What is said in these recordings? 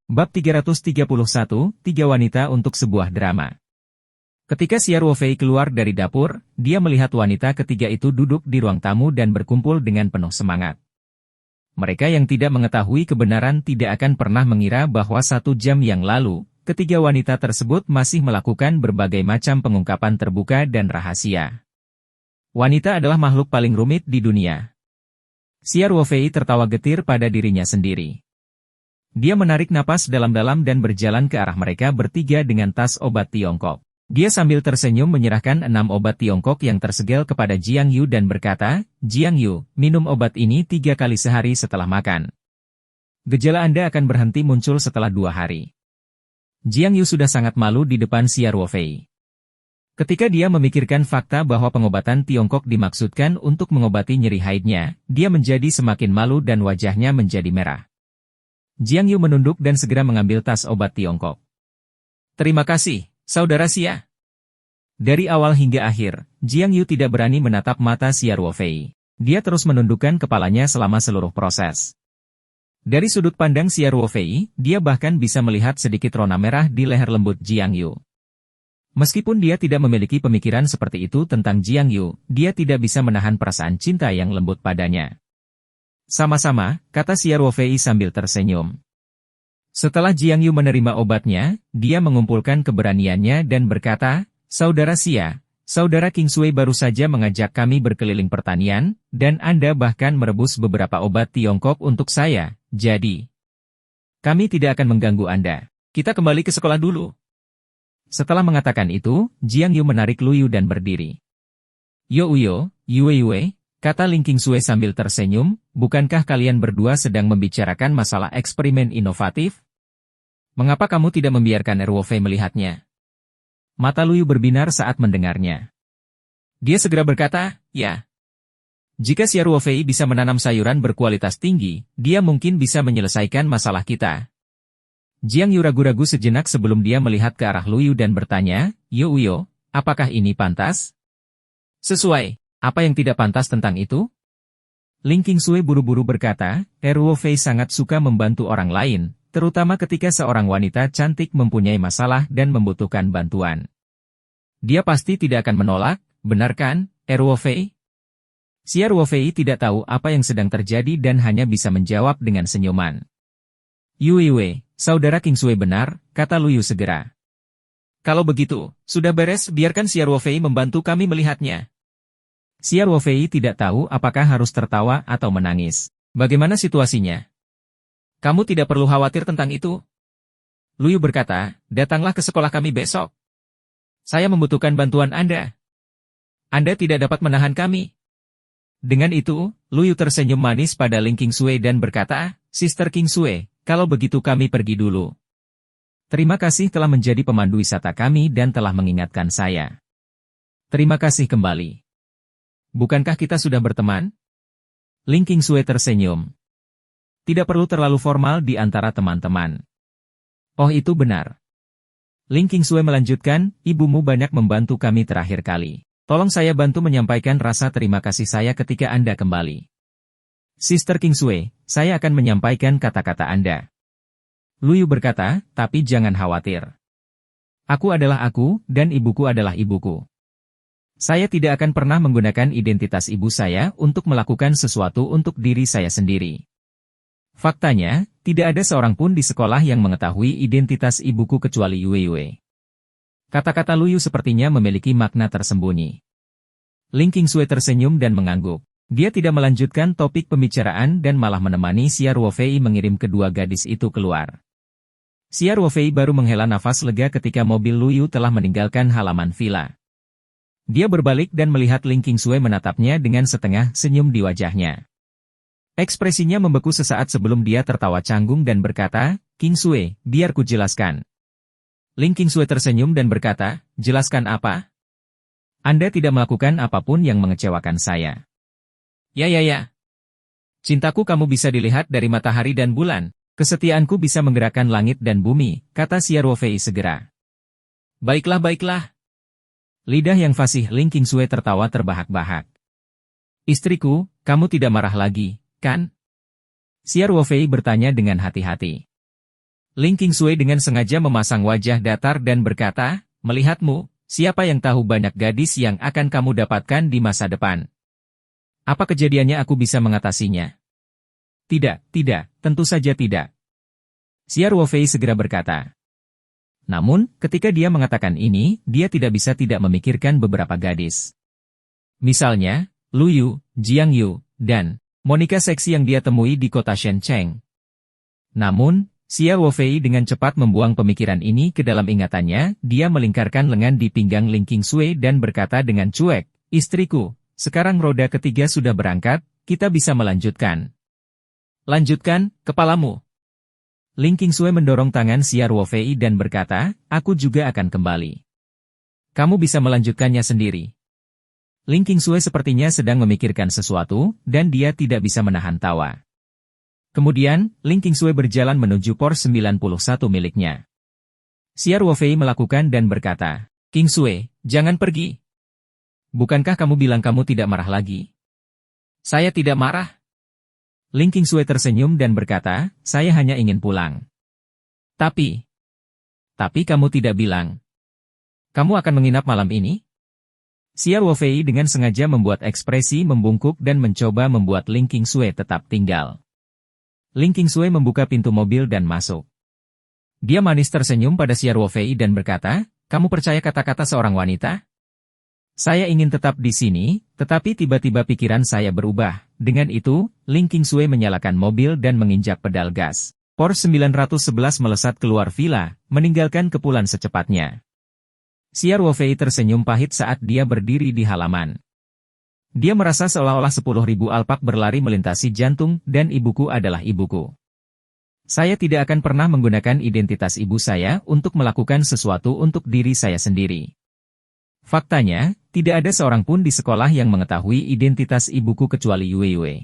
Bab 331, Tiga Wanita untuk Sebuah Drama. Ketika Xia Ruofei keluar dari dapur, dia melihat wanita ketiga itu duduk di ruang tamu dan berkumpul dengan penuh semangat. Mereka yang tidak mengetahui kebenaran tidak akan pernah mengira bahwa 1 jam yang lalu, ketiga wanita tersebut masih melakukan berbagai macam pengungkapan terbuka dan rahasia. Wanita adalah makhluk paling rumit di dunia. Xia Ruofei tertawa getir pada dirinya sendiri. Dia menarik napas dalam-dalam dan berjalan ke arah mereka bertiga dengan tas obat Tiongkok. Dia sambil tersenyum menyerahkan 6 obat Tiongkok yang tersegel kepada Jiang Yu dan berkata, "Jiang Yu, minum obat ini 3 kali sehari setelah makan. Gejala Anda akan berhenti muncul setelah 2 hari." Jiang Yu sudah sangat malu di depan Xia Ruofei. Ketika dia memikirkan fakta bahwa pengobatan Tiongkok dimaksudkan untuk mengobati nyeri haidnya, dia menjadi semakin malu dan wajahnya menjadi merah. Jiang Yu menunduk dan segera mengambil tas obat Tiongkok. "Terima kasih, Saudara Xia." Dari awal hingga akhir, Jiang Yu tidak berani menatap mata Xia Ruofei. Dia terus menundukkan kepalanya selama seluruh proses. Dari sudut pandang Xia Ruofei, dia bahkan bisa melihat sedikit rona merah di leher lembut Jiang Yu. Meskipun dia tidak memiliki pemikiran seperti itu tentang Jiang Yu, dia tidak bisa menahan perasaan cinta yang lembut padanya. "Sama-sama," kata Xia Ruofei sambil tersenyum. Setelah Jiang Yu menerima obatnya, dia mengumpulkan keberaniannya dan berkata, "Saudara Xia, Saudara King Sui baru saja mengajak kami berkeliling pertanian, dan Anda bahkan merebus beberapa obat Tiongkok untuk saya, jadi kami tidak akan mengganggu Anda. Kita kembali ke sekolah dulu." Setelah mengatakan itu, Jiang Yu menarik Luyu dan berdiri. "Yo Uyo, Yue, kata Ling Qingsui sambil tersenyum, "bukankah kalian berdua sedang membicarakan masalah eksperimen inovatif? Mengapa kamu tidak membiarkan Ruofei melihatnya?" Mata Luyu berbinar saat mendengarnya. Dia segera berkata, "Ya. Jika Xia Ruofei bisa menanam sayuran berkualitas tinggi, dia mungkin bisa menyelesaikan masalah kita." Jiang Yu ragu-ragu sejenak sebelum dia melihat ke arah Luyu dan bertanya, "Yo Uyo, apakah ini pantas?" "Sesuai. Apa yang tidak pantas tentang itu?" Ling Qingsui buru-buru berkata, "Ruofei sangat suka membantu orang lain, terutama ketika seorang wanita cantik mempunyai masalah dan membutuhkan bantuan. Dia pasti tidak akan menolak, benar kan, Ruofei?" Xia Ruofei tidak tahu apa yang sedang terjadi dan hanya bisa menjawab dengan senyuman. "Yue, Saudara Qingsui benar," kata Luyu segera. "Kalau begitu, sudah beres, biarkan Xia Ruofei membantu kami melihatnya." Xia Ruofei tidak tahu apakah harus tertawa atau menangis. "Bagaimana situasinya?" "Kamu tidak perlu khawatir tentang itu." Luyu berkata, "Datanglah ke sekolah kami besok. Saya membutuhkan bantuan Anda. Anda tidak dapat menahan kami." Dengan itu, Luyu tersenyum manis pada Ling Qingsui dan berkata, "Sister Qingsui, kalau begitu kami pergi dulu. Terima kasih telah menjadi pemandu wisata kami dan telah mengingatkan saya." "Terima kasih kembali. Bukankah kita sudah berteman?" Ling Qingsui tersenyum. "Tidak perlu terlalu formal di antara teman-teman." "Oh itu benar." Ling Qingsui melanjutkan, "Ibumu banyak membantu kami terakhir kali. Tolong saya bantu menyampaikan rasa terima kasih saya ketika Anda kembali." "Sister Qingsui, saya akan menyampaikan kata-kata Anda." Luyu berkata, "Tapi jangan khawatir. Aku adalah aku, dan ibuku adalah ibuku. Saya tidak akan pernah menggunakan identitas ibu saya untuk melakukan sesuatu untuk diri saya sendiri. Faktanya, tidak ada seorang pun di sekolah yang mengetahui identitas ibuku kecuali Yue." Kata-kata Luyu sepertinya memiliki makna tersembunyi. Ling Qingsui tersenyum dan mengangguk. Dia tidak melanjutkan topik pembicaraan dan malah menemani Xia Ruofei mengirim kedua gadis itu keluar. Xia Ruofei baru menghela nafas lega ketika mobil Luyu telah meninggalkan halaman villa. Dia berbalik dan melihat Ling Qingsui menatapnya dengan setengah senyum di wajahnya. Ekspresinya membeku sesaat sebelum dia tertawa canggung dan berkata, "Qingsui, biar ku jelaskan." Ling Qingsui tersenyum dan berkata, "Jelaskan apa? Anda tidak melakukan apapun yang mengecewakan saya." Ya. Cintaku kamu bisa dilihat dari matahari dan bulan. Kesetiaanku bisa menggerakkan langit dan bumi," kata Xia Ruofei segera. Baiklah. Lidah yang fasih Ling Qingsui tertawa terbahak-bahak. "Istriku, kamu tidak marah lagi, kan?" Xia Ruofei bertanya dengan hati-hati. Ling Qingsui dengan sengaja memasang wajah datar dan berkata, melihatmu, siapa yang tahu banyak gadis yang akan kamu dapatkan di masa depan. Apa kejadiannya aku bisa mengatasinya? Tidak, tentu saja tidak. Xia Ruofei segera berkata. Namun, ketika dia mengatakan ini, dia tidak bisa tidak memikirkan beberapa gadis. Misalnya, Lu Yu, Jiang Yu, dan Monica seksi yang dia temui di kota Shenzhen. Namun, Xia Ruofei dengan cepat membuang pemikiran ini ke dalam ingatannya, dia melingkarkan lengan di pinggang Ling Qingsui dan berkata dengan cuek, istriku, sekarang roda ketiga sudah berangkat, kita bisa melanjutkan. Lanjutkan, kepalamu. Ling Qingsui mendorong tangan Xia Ruofei dan berkata, aku juga akan kembali. Kamu bisa melanjutkannya sendiri. Ling Qingsui sepertinya sedang memikirkan sesuatu, dan dia tidak bisa menahan tawa. Kemudian, Ling Qingsui berjalan menuju Por 91 miliknya. Xia Ruofei melakukan dan berkata, Qingsui, jangan pergi. Bukankah kamu bilang kamu tidak marah lagi? Saya tidak marah. Ling Qingsui tersenyum dan berkata, saya hanya ingin pulang. Tapi kamu tidak bilang. Kamu akan menginap malam ini? Xia Ruofei dengan sengaja membuat ekspresi membungkuk dan mencoba membuat Ling Qingsui tetap tinggal. Ling Qingsui membuka pintu mobil dan masuk. Dia manis tersenyum pada Xia Ruofei dan berkata, kamu percaya kata-kata seorang wanita? Saya ingin tetap di sini, tetapi tiba-tiba pikiran saya berubah. Dengan itu, Ling Qingsui menyalakan mobil dan menginjak pedal gas. Por 911 melesat keluar villa, meninggalkan kepulan secepatnya. Xia Ruofei tersenyum pahit saat dia berdiri di halaman. Dia merasa seolah-olah 10.000 alpak berlari melintasi jantung dan ibuku adalah ibuku. Saya tidak akan pernah menggunakan identitas ibu saya untuk melakukan sesuatu untuk diri saya sendiri. Faktanya, tidak ada seorang pun di sekolah yang mengetahui identitas ibuku kecuali Yue Yue.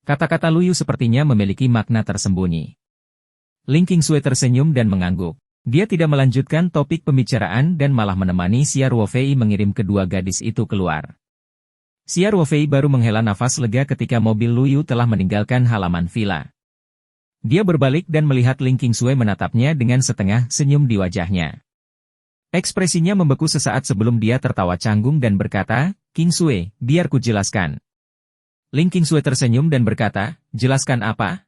Kata-kata Lu Yu sepertinya memiliki makna tersembunyi. Ling Qingsui tersenyum dan mengangguk. Dia tidak melanjutkan topik pembicaraan dan malah menemani Xia Ruofei mengirim kedua gadis itu keluar. Xia Ruofei baru menghela nafas lega ketika mobil Lu Yu telah meninggalkan halaman villa. Dia berbalik dan melihat Ling Qingsui menatapnya dengan setengah senyum di wajahnya. Ekspresinya membeku sesaat sebelum dia tertawa canggung dan berkata, Qingsui, biar ku jelaskan. Ling Qingsui tersenyum dan berkata, jelaskan apa?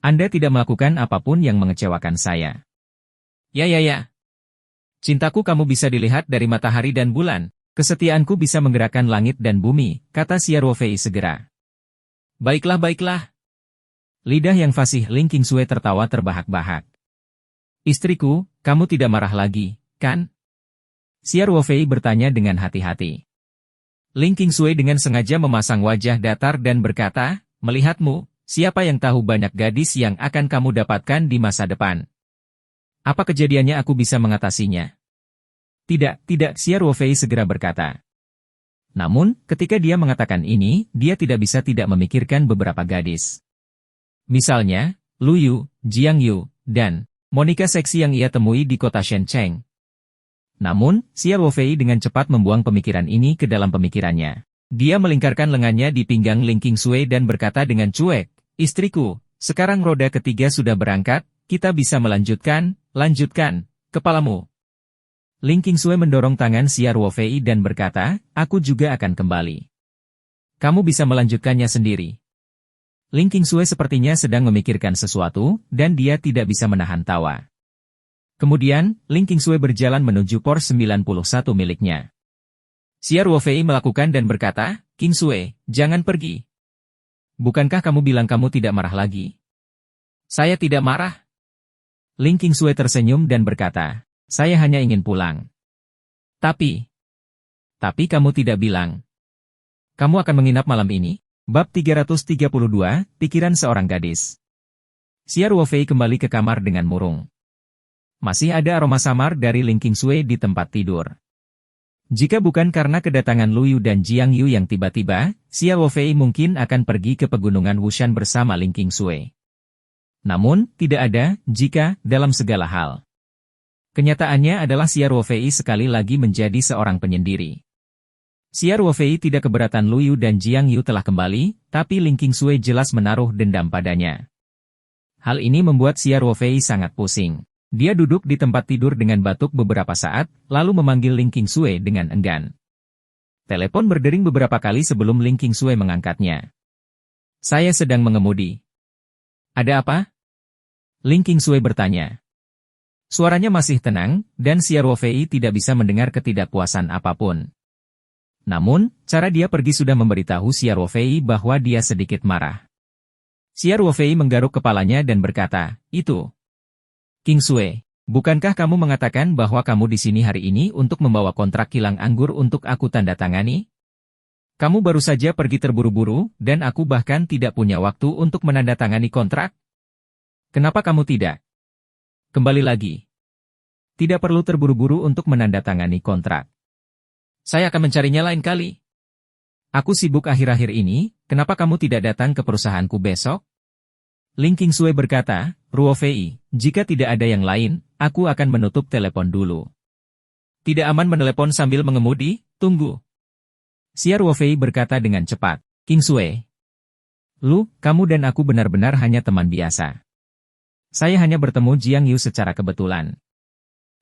Anda tidak melakukan apapun yang mengecewakan saya. Ya. Cintaku kamu bisa dilihat dari matahari dan bulan. Kesetiaanku bisa menggerakkan langit dan bumi, kata Xia Ruofei segera. Baiklah. Lidah yang fasih Ling Qingsui tertawa terbahak-bahak. Istriku, kamu tidak marah lagi, kan? Xia Ruofei bertanya dengan hati-hati. Ling Qingsui dengan sengaja memasang wajah datar dan berkata, melihatmu, siapa yang tahu banyak gadis yang akan kamu dapatkan di masa depan? Apa kejadiannya aku bisa mengatasinya? Tidak, Xia Ruofei segera berkata. Namun, ketika dia mengatakan ini, dia tidak bisa tidak memikirkan beberapa gadis. Misalnya, Lu Yu, Jiang Yu, dan Monica seksi yang ia temui di kota Shenzhen. Namun, Xia Ruofei dengan cepat membuang pemikiran ini ke dalam pemikirannya. Dia melingkarkan lengannya di pinggang Ling Qingsui dan berkata dengan cuek, istriku, sekarang roda ketiga sudah berangkat, kita bisa melanjutkan, kepalamu. Ling Qingsui mendorong tangan Xia Ruofei dan berkata, aku juga akan kembali. Kamu bisa melanjutkannya sendiri. Ling Qingsui sepertinya sedang memikirkan sesuatu, dan dia tidak bisa menahan tawa. Kemudian, Ling Qingsui berjalan menuju Por 91 miliknya. Xia Ruofei melakukan dan berkata, Qingsui, jangan pergi. Bukankah kamu bilang kamu tidak marah lagi? Saya tidak marah. Ling Qingsui tersenyum dan berkata, saya hanya ingin pulang. Tapi kamu tidak bilang. Kamu akan menginap malam ini? Bab 332, Pikiran Seorang Gadis. Xia Ruofei kembali ke kamar dengan murung. Masih ada aroma samar dari Ling Qingsui di tempat tidur. Jika bukan karena kedatangan Lu Yu dan Jiang Yu yang tiba-tiba, Xia Ruofei mungkin akan pergi ke pegunungan Wushan bersama Ling Qingsui. Namun, tidak ada jika dalam segala hal. Kenyataannya adalah Xia Ruofei sekali lagi menjadi seorang penyendiri. Xia Ruofei tidak keberatan Lu Yu dan Jiang Yu telah kembali, tapi Ling Qingsui jelas menaruh dendam padanya. Hal ini membuat Xia Ruofei sangat pusing. Dia duduk di tempat tidur dengan batuk beberapa saat, lalu memanggil Ling Qingsui dengan enggan. Telepon berdering beberapa kali sebelum Ling Qingsui mengangkatnya. Saya sedang mengemudi. Ada apa? Ling Qingsui bertanya. Suaranya masih tenang, dan Xia Ruofei tidak bisa mendengar ketidakpuasan apapun. Namun, cara dia pergi sudah memberitahu Xia Ruofei bahwa dia sedikit marah. Xia Ruofei menggaruk kepalanya dan berkata, "Itu. Qingsui, bukankah kamu mengatakan bahwa kamu di sini hari ini untuk membawa kontrak kilang anggur untuk aku tanda tangani? Kamu baru saja pergi terburu-buru, dan aku bahkan tidak punya waktu untuk menandatangani kontrak. Kenapa kamu tidak? Kembali lagi. Tidak perlu terburu-buru untuk menandatangani kontrak. Saya akan mencarinya lain kali. Aku sibuk akhir-akhir ini, kenapa kamu tidak datang ke perusahaanku besok?" Ling Qingsui berkata, "Ruofei, jika tidak ada yang lain, aku akan menutup telepon dulu." "Tidak aman menelepon sambil mengemudi, tunggu." Xia Ruofei berkata dengan cepat, "Qingsui, kamu dan aku benar-benar hanya teman biasa. Saya hanya bertemu Jiang Yu secara kebetulan.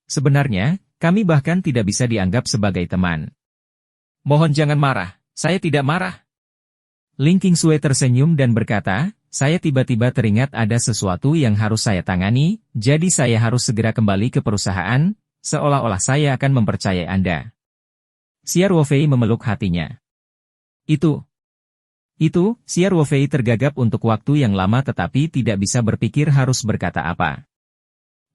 Sebenarnya, kami bahkan tidak bisa dianggap sebagai teman. Mohon jangan marah. Saya tidak marah." Ling Qingsui tersenyum dan berkata, "Saya tiba-tiba teringat ada sesuatu yang harus saya tangani, jadi saya harus segera kembali ke perusahaan, seolah-olah saya akan mempercayai Anda." Xia Ruofei memeluk hatinya. Itu, Xia Ruofei tergagap untuk waktu yang lama tetapi tidak bisa berpikir harus berkata apa.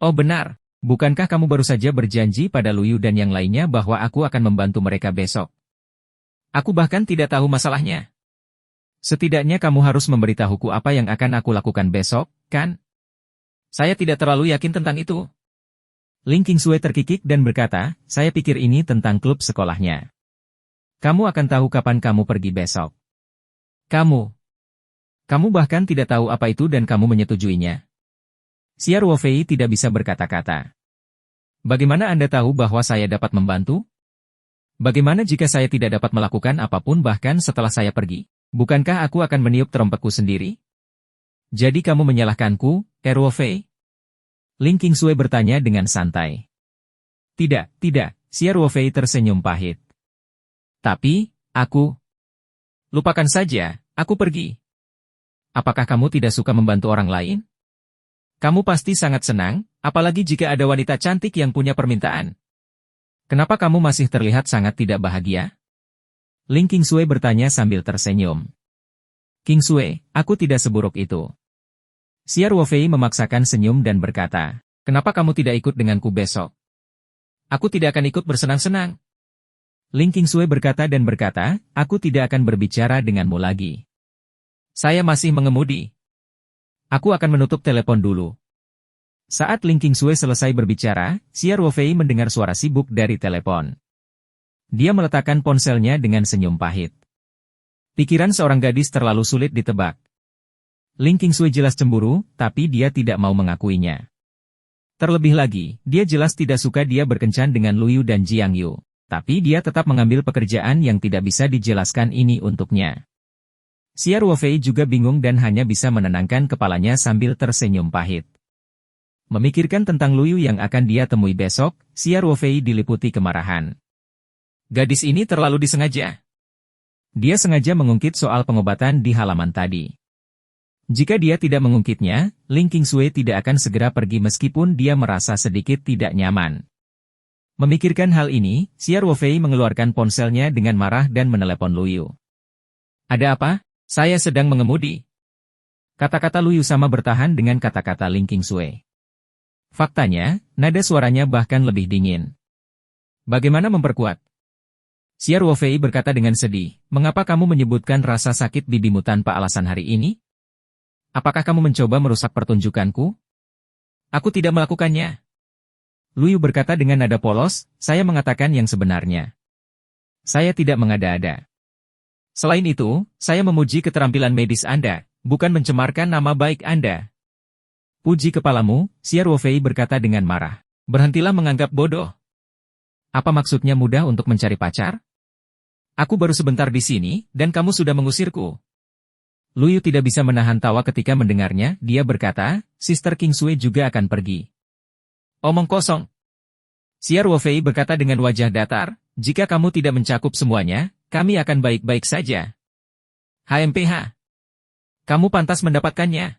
"Oh benar, bukankah kamu baru saja berjanji pada Luyu dan yang lainnya bahwa aku akan membantu mereka besok? Aku bahkan tidak tahu masalahnya. Setidaknya kamu harus memberitahuku apa yang akan aku lakukan besok, kan? Saya tidak terlalu yakin tentang itu." Ling Qingsui terkikik dan berkata, "Saya pikir ini tentang klub sekolahnya. Kamu akan tahu kapan kamu pergi besok. Kamu bahkan tidak tahu apa itu dan kamu menyetujuinya." Xia Ruofei tidak bisa berkata-kata. "Bagaimana Anda tahu bahwa saya dapat membantu? Bagaimana jika saya tidak dapat melakukan apapun bahkan setelah saya pergi? Bukankah aku akan meniup trompetku sendiri? Jadi kamu menyalahkanku, Ruofei?" Ling Qingsui bertanya dengan santai. Tidak, Xia Ruofei tersenyum pahit. "Tapi, lupakan saja, aku pergi. Apakah kamu tidak suka membantu orang lain? Kamu pasti sangat senang, apalagi jika ada wanita cantik yang punya permintaan. Kenapa kamu masih terlihat sangat tidak bahagia?" Ling Qingsui bertanya sambil tersenyum. "Qingsui, aku tidak seburuk itu." Xia Ruofei memaksakan senyum dan berkata, "Kenapa kamu tidak ikut denganku besok? Aku tidak akan ikut bersenang-senang." Ling Qingsui berkata, "Aku tidak akan berbicara denganmu lagi. Saya masih mengemudi. Aku akan menutup telepon dulu." Saat Ling Qingsui selesai berbicara, Xia Ruofei mendengar suara sibuk dari telepon. Dia meletakkan ponselnya dengan senyum pahit. Pikiran seorang gadis terlalu sulit ditebak. Ling Qingsui jelas cemburu, tapi dia tidak mau mengakuinya. Terlebih lagi, dia jelas tidak suka dia berkencan dengan Luyu dan Jiang Yu. Tapi dia tetap mengambil pekerjaan yang tidak bisa dijelaskan ini untuknya. Xia Ruofei juga bingung dan hanya bisa menenangkan kepalanya sambil tersenyum pahit. Memikirkan tentang Luyu yang akan dia temui besok, Xia Ruofei diliputi kemarahan. Gadis ini terlalu disengaja. Dia sengaja mengungkit soal pengobatan di halaman tadi. Jika dia tidak mengungkitnya, Ling Qingsui tidak akan segera pergi meskipun dia merasa sedikit tidak nyaman. Memikirkan hal ini, Xia Ruofei mengeluarkan ponselnya dengan marah dan menelepon Luyu. "Ada apa? Saya sedang mengemudi." Kata-kata Luyu sama bertahan dengan kata-kata Ling Qingsui. Faktanya, nada suaranya bahkan lebih dingin. "Bagaimana memperkuat?" Xia Ruofei berkata dengan sedih, "Mengapa kamu menyebutkan rasa sakit bibimu tanpa alasan hari ini? Apakah kamu mencoba merusak pertunjukanku?" "Aku tidak melakukannya." Luyu berkata dengan nada polos, "Saya mengatakan yang sebenarnya. Saya tidak mengada-ada. Selain itu, saya memuji keterampilan medis Anda, bukan mencemarkan nama baik Anda." "Puji kepalamu," Xia Ruofei berkata dengan marah. "Berhentilah menganggap bodoh. Apa maksudnya mudah untuk mencari pacar? Aku baru sebentar di sini, dan kamu sudah mengusirku." Luyu tidak bisa menahan tawa ketika mendengarnya, dia berkata, Sister Kingsway juga akan pergi. Omong kosong. Siar Wofei berkata dengan wajah datar, jika kamu tidak mencakup semuanya, kami akan baik-baik saja. HMPH. Kamu pantas mendapatkannya.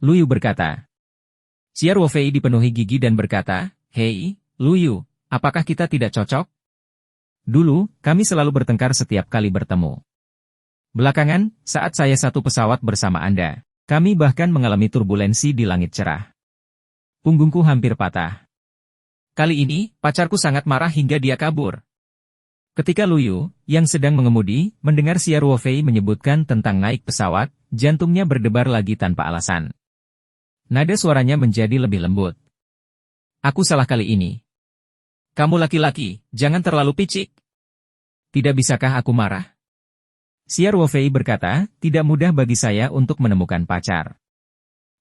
Luyu berkata. Siar Wofei dipenuhi gigi dan berkata, Hei, Luyu, apakah kita tidak cocok? Dulu, kami selalu bertengkar setiap kali bertemu. Belakangan, saat saya satu pesawat bersama Anda, kami bahkan mengalami turbulensi di langit cerah. Punggungku hampir patah. Kali ini, pacarku sangat marah hingga dia kabur. Ketika Luyu, yang sedang mengemudi, mendengar Siar Wofei menyebutkan tentang naik pesawat, jantungnya berdebar lagi tanpa alasan. Nada suaranya menjadi lebih lembut. Aku salah kali ini. Kamu laki-laki, jangan terlalu picik. Tidak bisakah aku marah? Siar Wofei berkata, tidak mudah bagi saya untuk menemukan pacar.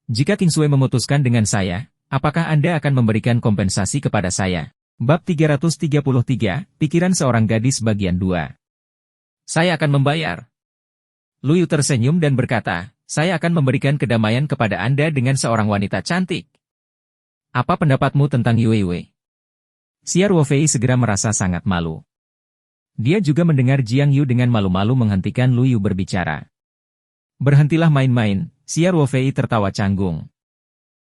Jika Kingsway memutuskan dengan saya, apakah Anda akan memberikan kompensasi kepada saya? Bab 333, Pikiran Seorang Gadis Bagian 2. Saya akan membayar. Luyu tersenyum dan berkata, saya akan memberikan kedamaian kepada Anda dengan seorang wanita cantik. Apa pendapatmu tentang Yue Yue? Siar Wofei segera merasa sangat malu. Dia juga mendengar Jiang Yu dengan malu-malu menghentikan Luyu berbicara. Berhentilah main-main, Siar Wofei tertawa canggung.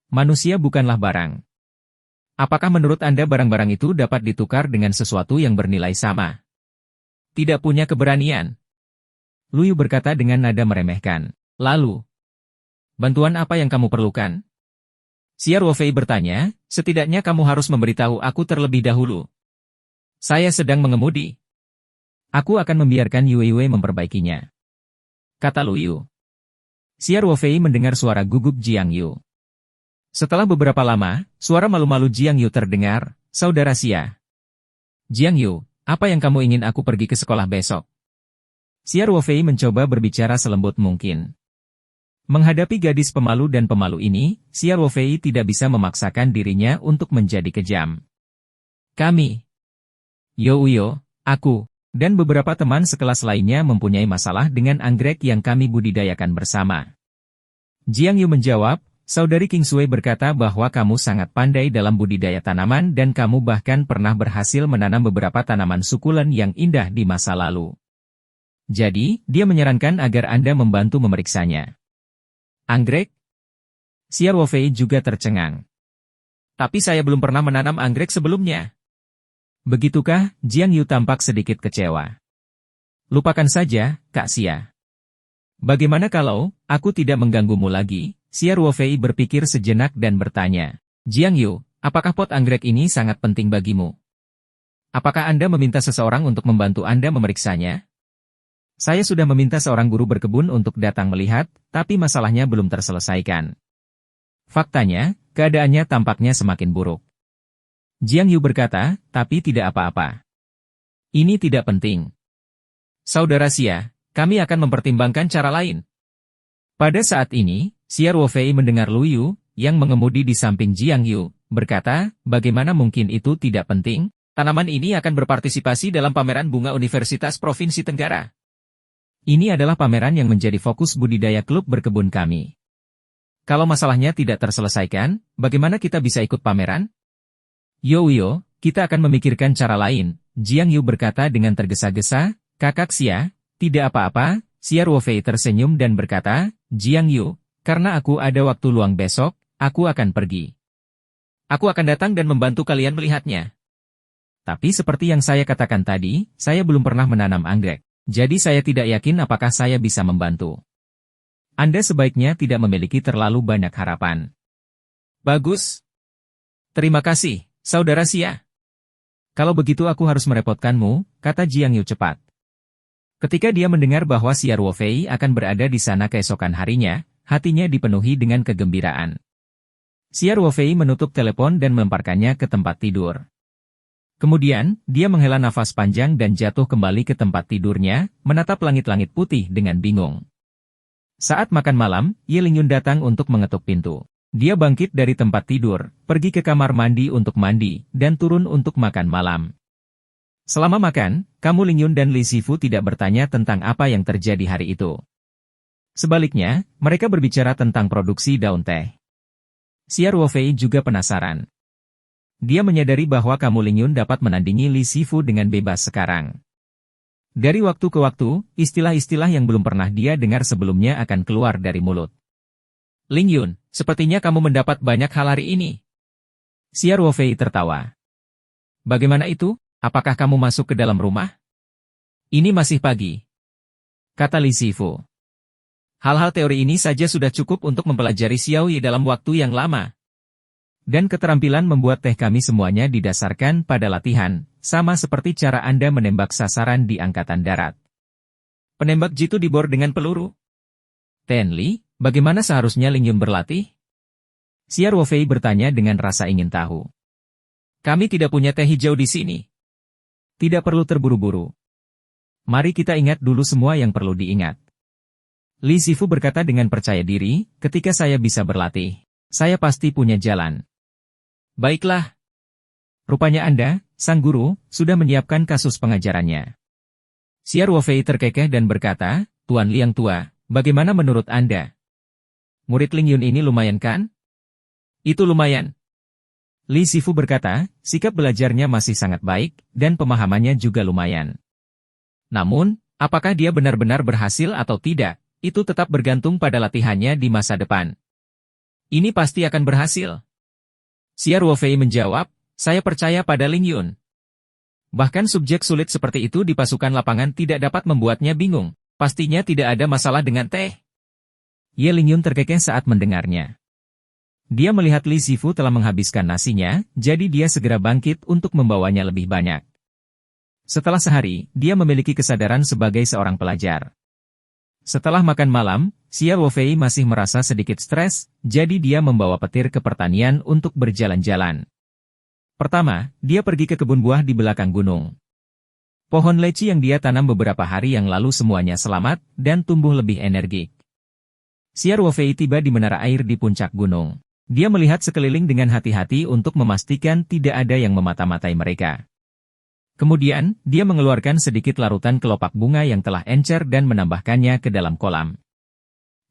Manusia bukanlah barang. Apakah menurut Anda barang-barang itu dapat ditukar dengan sesuatu yang bernilai sama? Tidak punya keberanian. Luyu berkata dengan nada meremehkan. Lalu, bantuan apa yang kamu perlukan? Siar Wofei bertanya, setidaknya kamu harus memberitahu aku terlebih dahulu. Saya sedang mengemudi. Aku akan membiarkan Yue Yue memperbaikinya. Kata Luyu. Siar Wofei mendengar suara gugup Jiang Yu. Setelah beberapa lama, suara malu-malu Jiang Yu terdengar, Saudara Xia. Jiang Yu, apa yang kamu ingin aku pergi ke sekolah besok? Siar Wofei mencoba berbicara selembut mungkin. Menghadapi gadis pemalu dan pemalu ini, Siar Wofei tidak bisa memaksakan dirinya untuk menjadi kejam. Kami, Youyo, aku, dan beberapa teman sekelas lainnya mempunyai masalah dengan anggrek yang kami budidayakan bersama. Jiang Yu menjawab, Saudari Kingsway berkata bahwa kamu sangat pandai dalam budidaya tanaman dan kamu bahkan pernah berhasil menanam beberapa tanaman sukulen yang indah di masa lalu. Jadi, dia menyarankan agar Anda membantu memeriksanya. Anggrek? Siar Wofei juga tercengang. Tapi saya belum pernah menanam anggrek sebelumnya. Begitukah? Jiang Yu tampak sedikit kecewa. Lupakan saja, Kak Xia. Bagaimana kalau aku tidak mengganggumu lagi? Siar Wofei berpikir sejenak dan bertanya. Jiang Yu, apakah pot anggrek ini sangat penting bagimu? Apakah Anda meminta seseorang untuk membantu Anda memeriksanya? Saya sudah meminta seorang guru berkebun untuk datang melihat, tapi masalahnya belum terselesaikan. Faktanya, keadaannya tampaknya semakin buruk. Jiang Yu berkata, tapi tidak apa-apa. Ini tidak penting. Saudara Xia, kami akan mempertimbangkan cara lain. Pada saat ini, Siar Wofei mendengar Luyu, yang mengemudi di samping Jiang Yu, berkata, bagaimana mungkin itu tidak penting? Tanaman ini akan berpartisipasi dalam pameran bunga Universitas Provinsi Tenggara. Ini adalah pameran yang menjadi fokus budidaya klub berkebun kami. Kalau masalahnya tidak terselesaikan, bagaimana kita bisa ikut pameran? Youyo, kita akan memikirkan cara lain, Jiang Yu berkata dengan tergesa-gesa, Kakak Xia, tidak apa-apa, Siar Wofei tersenyum dan berkata, Jiang Yu, karena aku ada waktu luang besok, aku akan pergi. Aku akan datang dan membantu kalian melihatnya. Tapi seperti yang saya katakan tadi, saya belum pernah menanam anggrek, jadi saya tidak yakin apakah saya bisa membantu. Anda sebaiknya tidak memiliki terlalu banyak harapan. Bagus. Terima kasih. Saudara Xia. Kalau begitu aku harus merepotkanmu, kata Jiang Yu cepat. Ketika dia mendengar bahwa Siar Wofei akan berada di sana keesokan harinya, hatinya dipenuhi dengan kegembiraan. Siar Wofei menutup telepon dan melemparkannya ke tempat tidur. Kemudian, dia menghela nafas panjang dan jatuh kembali ke tempat tidurnya, menatap langit-langit putih dengan bingung. Saat makan malam, Ye Lingyun datang untuk mengetuk pintu. Dia bangkit dari tempat tidur, pergi ke kamar mandi untuk mandi, dan turun untuk makan malam. Selama makan, Kamu Lingyun dan Li Sifu tidak bertanya tentang apa yang terjadi hari itu. Sebaliknya, mereka berbicara tentang produksi daun teh. Xia Ruofei juga penasaran. Dia menyadari bahwa kamu Ling Yun dapat menandingi Li Sifu dengan bebas sekarang. Dari waktu ke waktu, istilah-istilah yang belum pernah dia dengar sebelumnya akan keluar dari mulut. Ling Yun, sepertinya kamu mendapat banyak hal hari ini. Xia Ruofei tertawa. Bagaimana itu? Apakah kamu masuk ke dalam rumah? Ini masih pagi, kata Li Sifu. Hal-hal teori ini saja sudah cukup untuk mempelajari Xiaoyi dalam waktu yang lama. Dan keterampilan membuat teh kami semuanya didasarkan pada latihan, sama seperti cara Anda menembak sasaran di Angkatan Darat. Penembak jitu dibor dengan peluru. Tenli, bagaimana seharusnya Ling Yun berlatih? Xia Ruofei bertanya dengan rasa ingin tahu. Kami tidak punya teh hijau di sini. Tidak perlu terburu-buru. Mari kita ingat dulu semua yang perlu diingat. Li Sifu berkata dengan percaya diri, ketika saya bisa berlatih, saya pasti punya jalan. Baiklah. Rupanya Anda, sang guru, sudah menyiapkan kasus pengajarannya. Xia Ruofei terkekeh dan berkata, Tuan Liang Tua, bagaimana menurut Anda? Murid Ling Yun ini lumayan kan? Itu lumayan. Li Sifu berkata, sikap belajarnya masih sangat baik, dan pemahamannya juga lumayan. Namun, apakah dia benar-benar berhasil atau tidak? Itu tetap bergantung pada latihannya di masa depan. Ini pasti akan berhasil. Xia Ruofei menjawab, saya percaya pada Ling Yun. Bahkan subjek sulit seperti itu di pasukan lapangan tidak dapat membuatnya bingung. Pastinya tidak ada masalah dengan teh. Ye Ling Yun terkekeh saat mendengarnya. Dia melihat Li Sifu telah menghabiskan nasinya, jadi dia segera bangkit untuk membawanya lebih banyak. Setelah sehari, dia memiliki kesadaran sebagai seorang pelajar. Setelah makan malam, Xia Ruofei masih merasa sedikit stres, jadi dia membawa petir ke pertanian untuk berjalan-jalan. Pertama, dia pergi ke kebun buah di belakang gunung. Pohon leci yang dia tanam beberapa hari yang lalu semuanya selamat, dan tumbuh lebih energik. Xia Ruofei tiba di menara air di puncak gunung. Dia melihat sekeliling dengan hati-hati untuk memastikan tidak ada yang memata-matai mereka. Kemudian, dia mengeluarkan sedikit larutan kelopak bunga yang telah encer dan menambahkannya ke dalam kolam.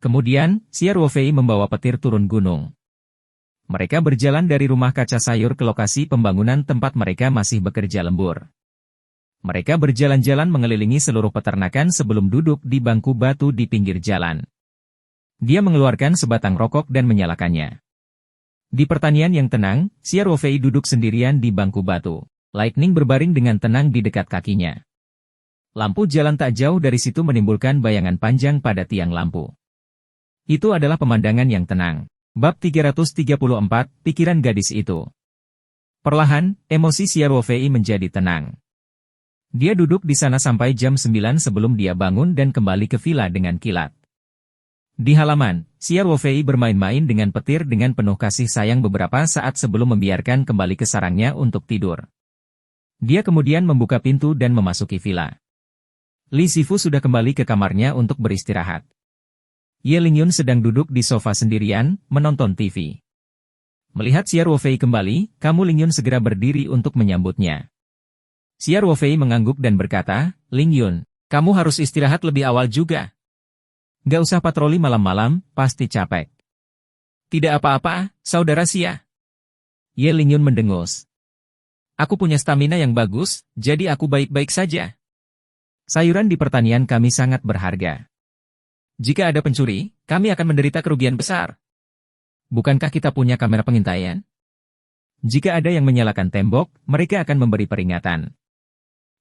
Kemudian, Xia Ruofei membawa petir turun gunung. Mereka berjalan dari rumah kaca sayur ke lokasi pembangunan tempat mereka masih bekerja lembur. Mereka berjalan-jalan mengelilingi seluruh peternakan sebelum duduk di bangku batu di pinggir jalan. Dia mengeluarkan sebatang rokok dan menyalakannya. Di pertanian yang tenang, Xia Ruofei duduk sendirian di bangku batu. Lightning berbaring dengan tenang di dekat kakinya. Lampu jalan tak jauh dari situ menimbulkan bayangan panjang pada tiang lampu. Itu adalah pemandangan yang tenang. Bab 334, Pikiran Gadis Itu. Perlahan, emosi Xia Ruofei menjadi tenang. Dia duduk di sana sampai jam 9 sebelum dia bangun dan kembali ke villa dengan kilat. Di halaman, Xia Ruofei bermain-main dengan petir dengan penuh kasih sayang beberapa saat sebelum membiarkan kembali ke sarangnya untuk tidur. Dia kemudian membuka pintu dan memasuki villa. Li Sifu sudah kembali ke kamarnya untuk beristirahat. Ye Ling Yun sedang duduk di sofa sendirian, menonton TV. Melihat Xia Ruofei kembali, kamu Ling Yun segera berdiri untuk menyambutnya. Xia Ruofei mengangguk dan berkata, Ling Yun, kamu harus istirahat lebih awal juga. Gak usah patroli malam-malam, pasti capek. Tidak apa-apa, saudara Xia. Ye Ling Yun mendengus. Aku punya stamina yang bagus, jadi aku baik-baik saja. Sayuran di pertanian kami sangat berharga. Jika ada pencuri, kami akan menderita kerugian besar. Bukankah kita punya kamera pengintaian? Jika ada yang menyalakan tembok, mereka akan memberi peringatan.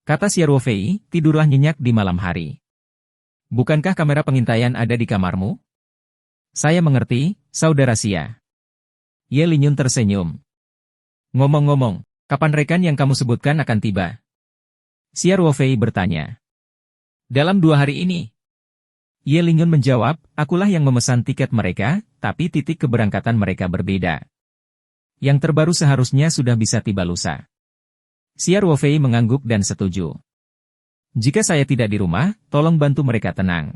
Kata Xia Ruofei, tidurlah nyenyak di malam hari. Bukankah kamera pengintaian ada di kamarmu? Saya mengerti, saudara Xia. Ye Ling Yun tersenyum. Ngomong-ngomong, kapan rekan yang kamu sebutkan akan tiba? Xia Ruofei bertanya. Dalam 2 hari ini. Ye Ling Yun menjawab, akulah yang memesan tiket mereka, tapi titik keberangkatan mereka berbeda. Yang terbaru seharusnya sudah bisa tiba lusa. Xia Ruofei mengangguk dan setuju. Jika saya tidak di rumah, tolong bantu mereka tenang.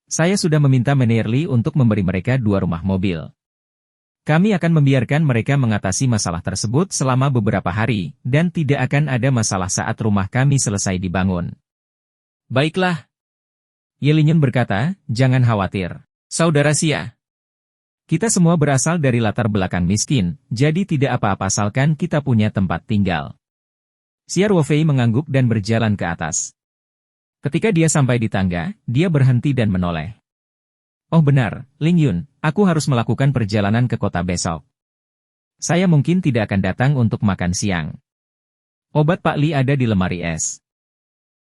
Saya sudah meminta Meneerli untuk memberi mereka 2 rumah mobil. Kami akan membiarkan mereka mengatasi masalah tersebut selama beberapa hari, dan tidak akan ada masalah saat rumah kami selesai dibangun. Baiklah. Ye Linyun berkata, jangan khawatir. Saudara Xia. Kita semua berasal dari latar belakang miskin, jadi tidak apa-apa asalkan kita punya tempat tinggal. Xia Ruofei mengangguk dan berjalan ke atas. Ketika dia sampai di tangga, dia berhenti dan menoleh. Oh benar, Ling Yun, aku harus melakukan perjalanan ke kota besok. Saya mungkin tidak akan datang untuk makan siang. Obat Pak Li ada di lemari es.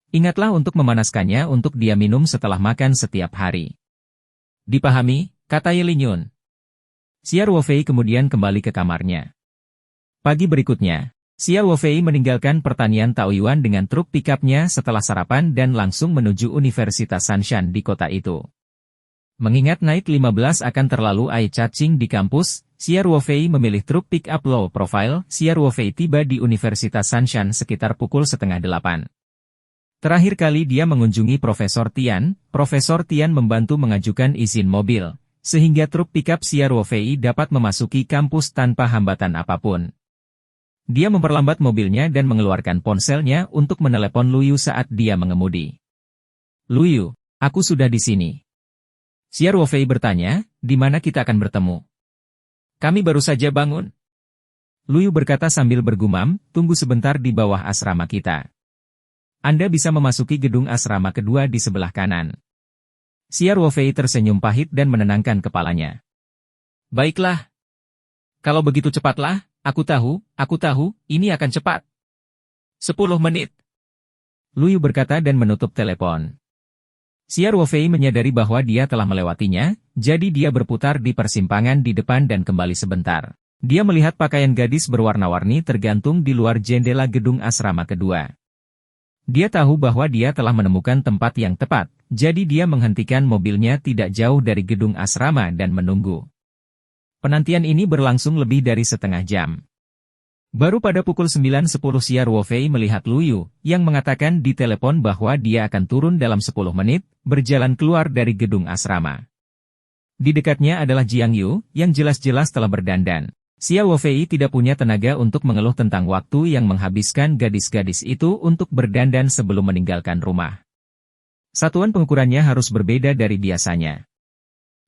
Ingatlah untuk memanaskannya untuk dia minum setelah makan setiap hari. Dipahami, kata Ye Linyun. Xia Ruofei kemudian kembali ke kamarnya. Pagi berikutnya, Xia Ruofei meninggalkan pertanian Taoyuan dengan truk pikapnya setelah sarapan dan langsung menuju Universitas Sanshan di kota itu. Mengingat naik 15 akan terlalu eye-catching di kampus, Xia Ruofei memilih truk pick-up low profile. Xia Ruofei tiba di Universitas Sanshan sekitar pukul 7:30. Terakhir kali dia mengunjungi Profesor Tian membantu mengajukan izin mobil, sehingga truk pickup Xia Ruofei dapat memasuki kampus tanpa hambatan apapun. Dia memperlambat mobilnya dan mengeluarkan ponselnya untuk menelepon Luyu saat dia mengemudi. Luyu, aku sudah di sini. Xia Ruofei bertanya, di mana kita akan bertemu? Kami baru saja bangun. Luyu berkata sambil bergumam, tunggu sebentar di bawah asrama kita. Anda bisa memasuki gedung asrama kedua di sebelah kanan. Xia Ruofei tersenyum pahit dan menenangkan kepalanya. Baiklah. Kalau begitu cepatlah, aku tahu, ini akan cepat. 10 menit. Luyu berkata dan menutup telepon. Xia Ruofei menyadari bahwa dia telah melewatinya, jadi dia berputar di persimpangan di depan dan kembali sebentar. Dia melihat pakaian gadis berwarna-warni tergantung di luar jendela gedung asrama kedua. Dia tahu bahwa dia telah menemukan tempat yang tepat, jadi dia menghentikan mobilnya tidak jauh dari gedung asrama dan menunggu. Penantian ini berlangsung lebih dari setengah jam. Baru pada pukul 9.10 Xia Ruofei melihat Luyu, yang mengatakan di telepon bahwa dia akan turun dalam 10 menit, berjalan keluar dari gedung asrama. Di dekatnya adalah Jiang Yu, yang jelas-jelas telah berdandan. Xia Ruofei tidak punya tenaga untuk mengeluh tentang waktu yang menghabiskan gadis-gadis itu untuk berdandan sebelum meninggalkan rumah. Satuan pengukurannya harus berbeda dari biasanya.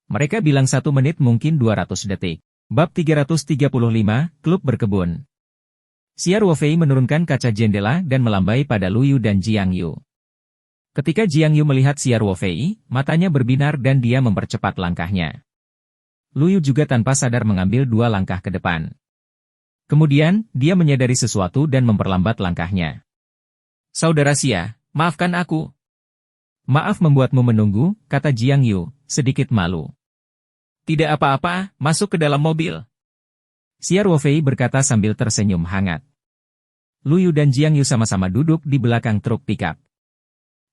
Mereka bilang 1 menit mungkin 200 detik. Bab 335, Klub Berkebun. Xia Ruofei menurunkan kaca jendela dan melambai pada Luyu dan Jiang Yu. Ketika Jiang Yu melihat Xia Ruofei, matanya berbinar dan dia mempercepat langkahnya. Luyu juga tanpa sadar mengambil 2 langkah ke depan. Kemudian, dia menyadari sesuatu dan memperlambat langkahnya. Saudara Xia, maafkan aku. Maaf membuatmu menunggu, kata Jiang Yu, sedikit malu. Tidak apa-apa, masuk ke dalam mobil. Xia Ruofei berkata sambil tersenyum hangat. Luyu dan Jiang Yu sama-sama duduk di belakang truk pickup.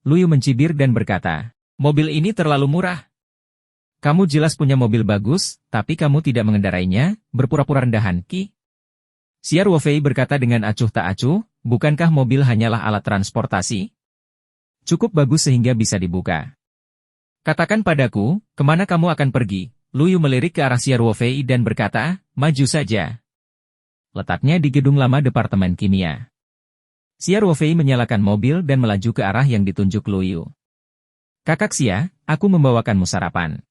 Luyu mencibir dan berkata, mobil ini terlalu murah. Kamu jelas punya mobil bagus, tapi kamu tidak mengendarainya, berpura-pura rendahan, Ki. Xia Ruofei berkata dengan acuh tak acuh, bukankah mobil hanyalah alat transportasi? Cukup bagus sehingga bisa dibuka. Katakan padaku, kemana kamu akan pergi? Luyu melirik ke arah Xia Ruofei dan berkata, maju saja. Letaknya di gedung lama Departemen Kimia. Xia Ruofei menyalakan mobil dan melaju ke arah yang ditunjuk Luyu. Kakak Xia, aku membawakanmu sarapan.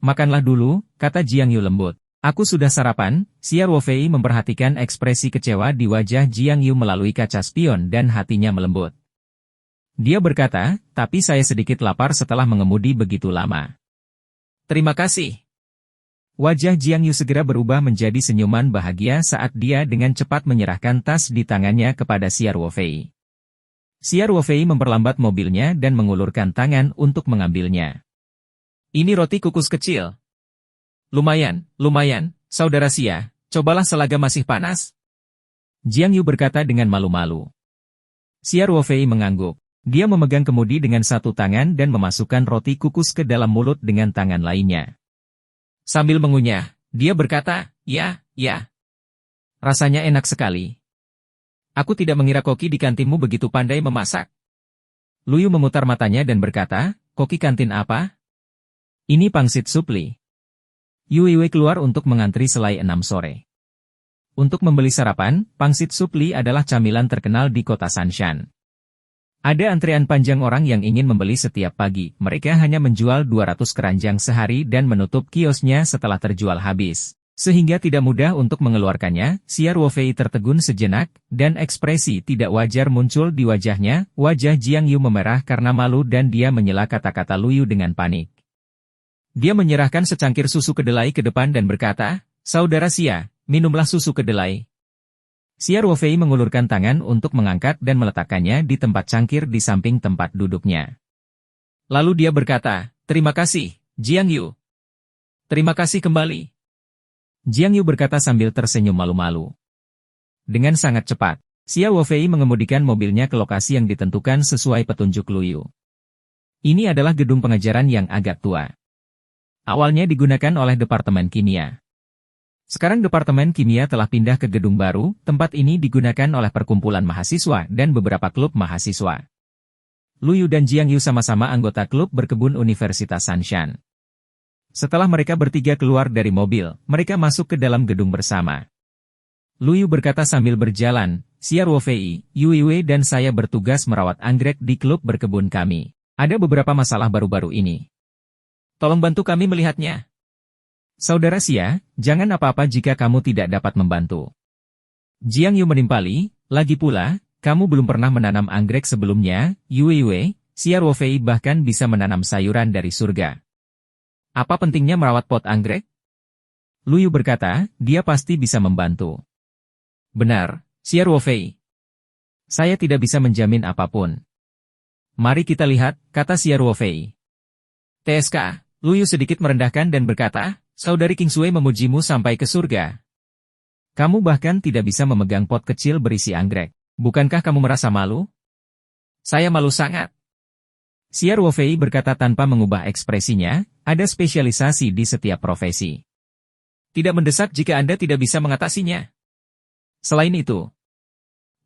Makanlah dulu, kata Jiang Yu lembut. Aku sudah sarapan. Xia Ruofei memperhatikan ekspresi kecewa di wajah Jiang Yu melalui kaca spion dan hatinya melembut. Dia berkata, tapi saya sedikit lapar setelah mengemudi begitu lama. Terima kasih. Wajah Jiang Yu segera berubah menjadi senyuman bahagia saat dia dengan cepat menyerahkan tas di tangannya kepada Xia Ruofei. Xia Ruofei memperlambat mobilnya dan mengulurkan tangan untuk mengambilnya. Ini roti kukus kecil. Lumayan, saudara Xia, cobalah selagi masih panas. Jiang Yu berkata dengan malu-malu. Xia Ruofei mengangguk. Dia memegang kemudi dengan satu tangan dan memasukkan roti kukus ke dalam mulut dengan tangan lainnya. Sambil mengunyah, dia berkata, ya. Rasanya enak sekali. Aku tidak mengira koki di kantinmu begitu pandai memasak. Luyu memutar matanya dan berkata, koki kantin apa? Ini pangsit supli. Yuiwei keluar untuk mengantri selai 6 sore. Untuk membeli sarapan, pangsit supli adalah camilan terkenal di kota Sanshan. Ada antrean panjang orang yang ingin membeli setiap pagi. Mereka hanya menjual 200 keranjang sehari dan menutup kiosnya setelah terjual habis. Sehingga tidak mudah untuk mengeluarkannya. Xia Ruofei tertegun sejenak, dan ekspresi tidak wajar muncul di wajahnya. Wajah Jiang Yu memerah karena malu dan dia menyela kata-kata Lu Yu dengan panik. Dia menyerahkan secangkir susu kedelai ke depan dan berkata, "Saudara Xia, minumlah susu kedelai." Xia Ruofei mengulurkan tangan untuk mengangkat dan meletakkannya di tempat cangkir di samping tempat duduknya. Lalu dia berkata, "Terima kasih, Jiang Yu." "Terima kasih kembali." Jiang Yu berkata sambil tersenyum malu-malu. Dengan sangat cepat, Xia Ruofei mengemudikan mobilnya ke lokasi yang ditentukan sesuai petunjuk Lu Yu. Ini adalah gedung pengejaran yang agak tua. Awalnya digunakan oleh Departemen Kimia. Sekarang Departemen Kimia telah pindah ke gedung baru. Tempat ini digunakan oleh perkumpulan mahasiswa dan beberapa klub mahasiswa. Lu Yu dan Jiang Yu sama-sama anggota klub berkebun Universitas Sanshan. Setelah mereka bertiga keluar dari mobil, mereka masuk ke dalam gedung bersama. Lu Yu berkata sambil berjalan, "Xia Ruofei, Yu Wei dan saya bertugas merawat anggrek di klub berkebun kami. Ada beberapa masalah baru-baru ini. Tolong bantu kami melihatnya." "Saudara Xia, jangan apa-apa jika kamu tidak dapat membantu." Jiang Yu menimpali, "Lagi pula, kamu belum pernah menanam anggrek sebelumnya, Yu Wei. Xia Ruofei bahkan bisa menanam sayuran dari surga. Apa pentingnya merawat pot anggrek?" Lu Yu berkata, dia pasti bisa membantu. "Benar, Xia Ruofei. Saya tidak bisa menjamin apapun." "Mari kita lihat," kata Xia Ruofei. "TSK, Lu Yu sedikit merendahkan dan berkata, "Saudari Kingsui memujimu sampai ke surga. Kamu bahkan tidak bisa memegang pot kecil berisi anggrek. Bukankah kamu merasa malu?" "Saya malu sangat." Xia Ruofei berkata tanpa mengubah ekspresinya, ada spesialisasi di setiap profesi. Tidak mendesak jika Anda tidak bisa mengatasinya. Selain itu,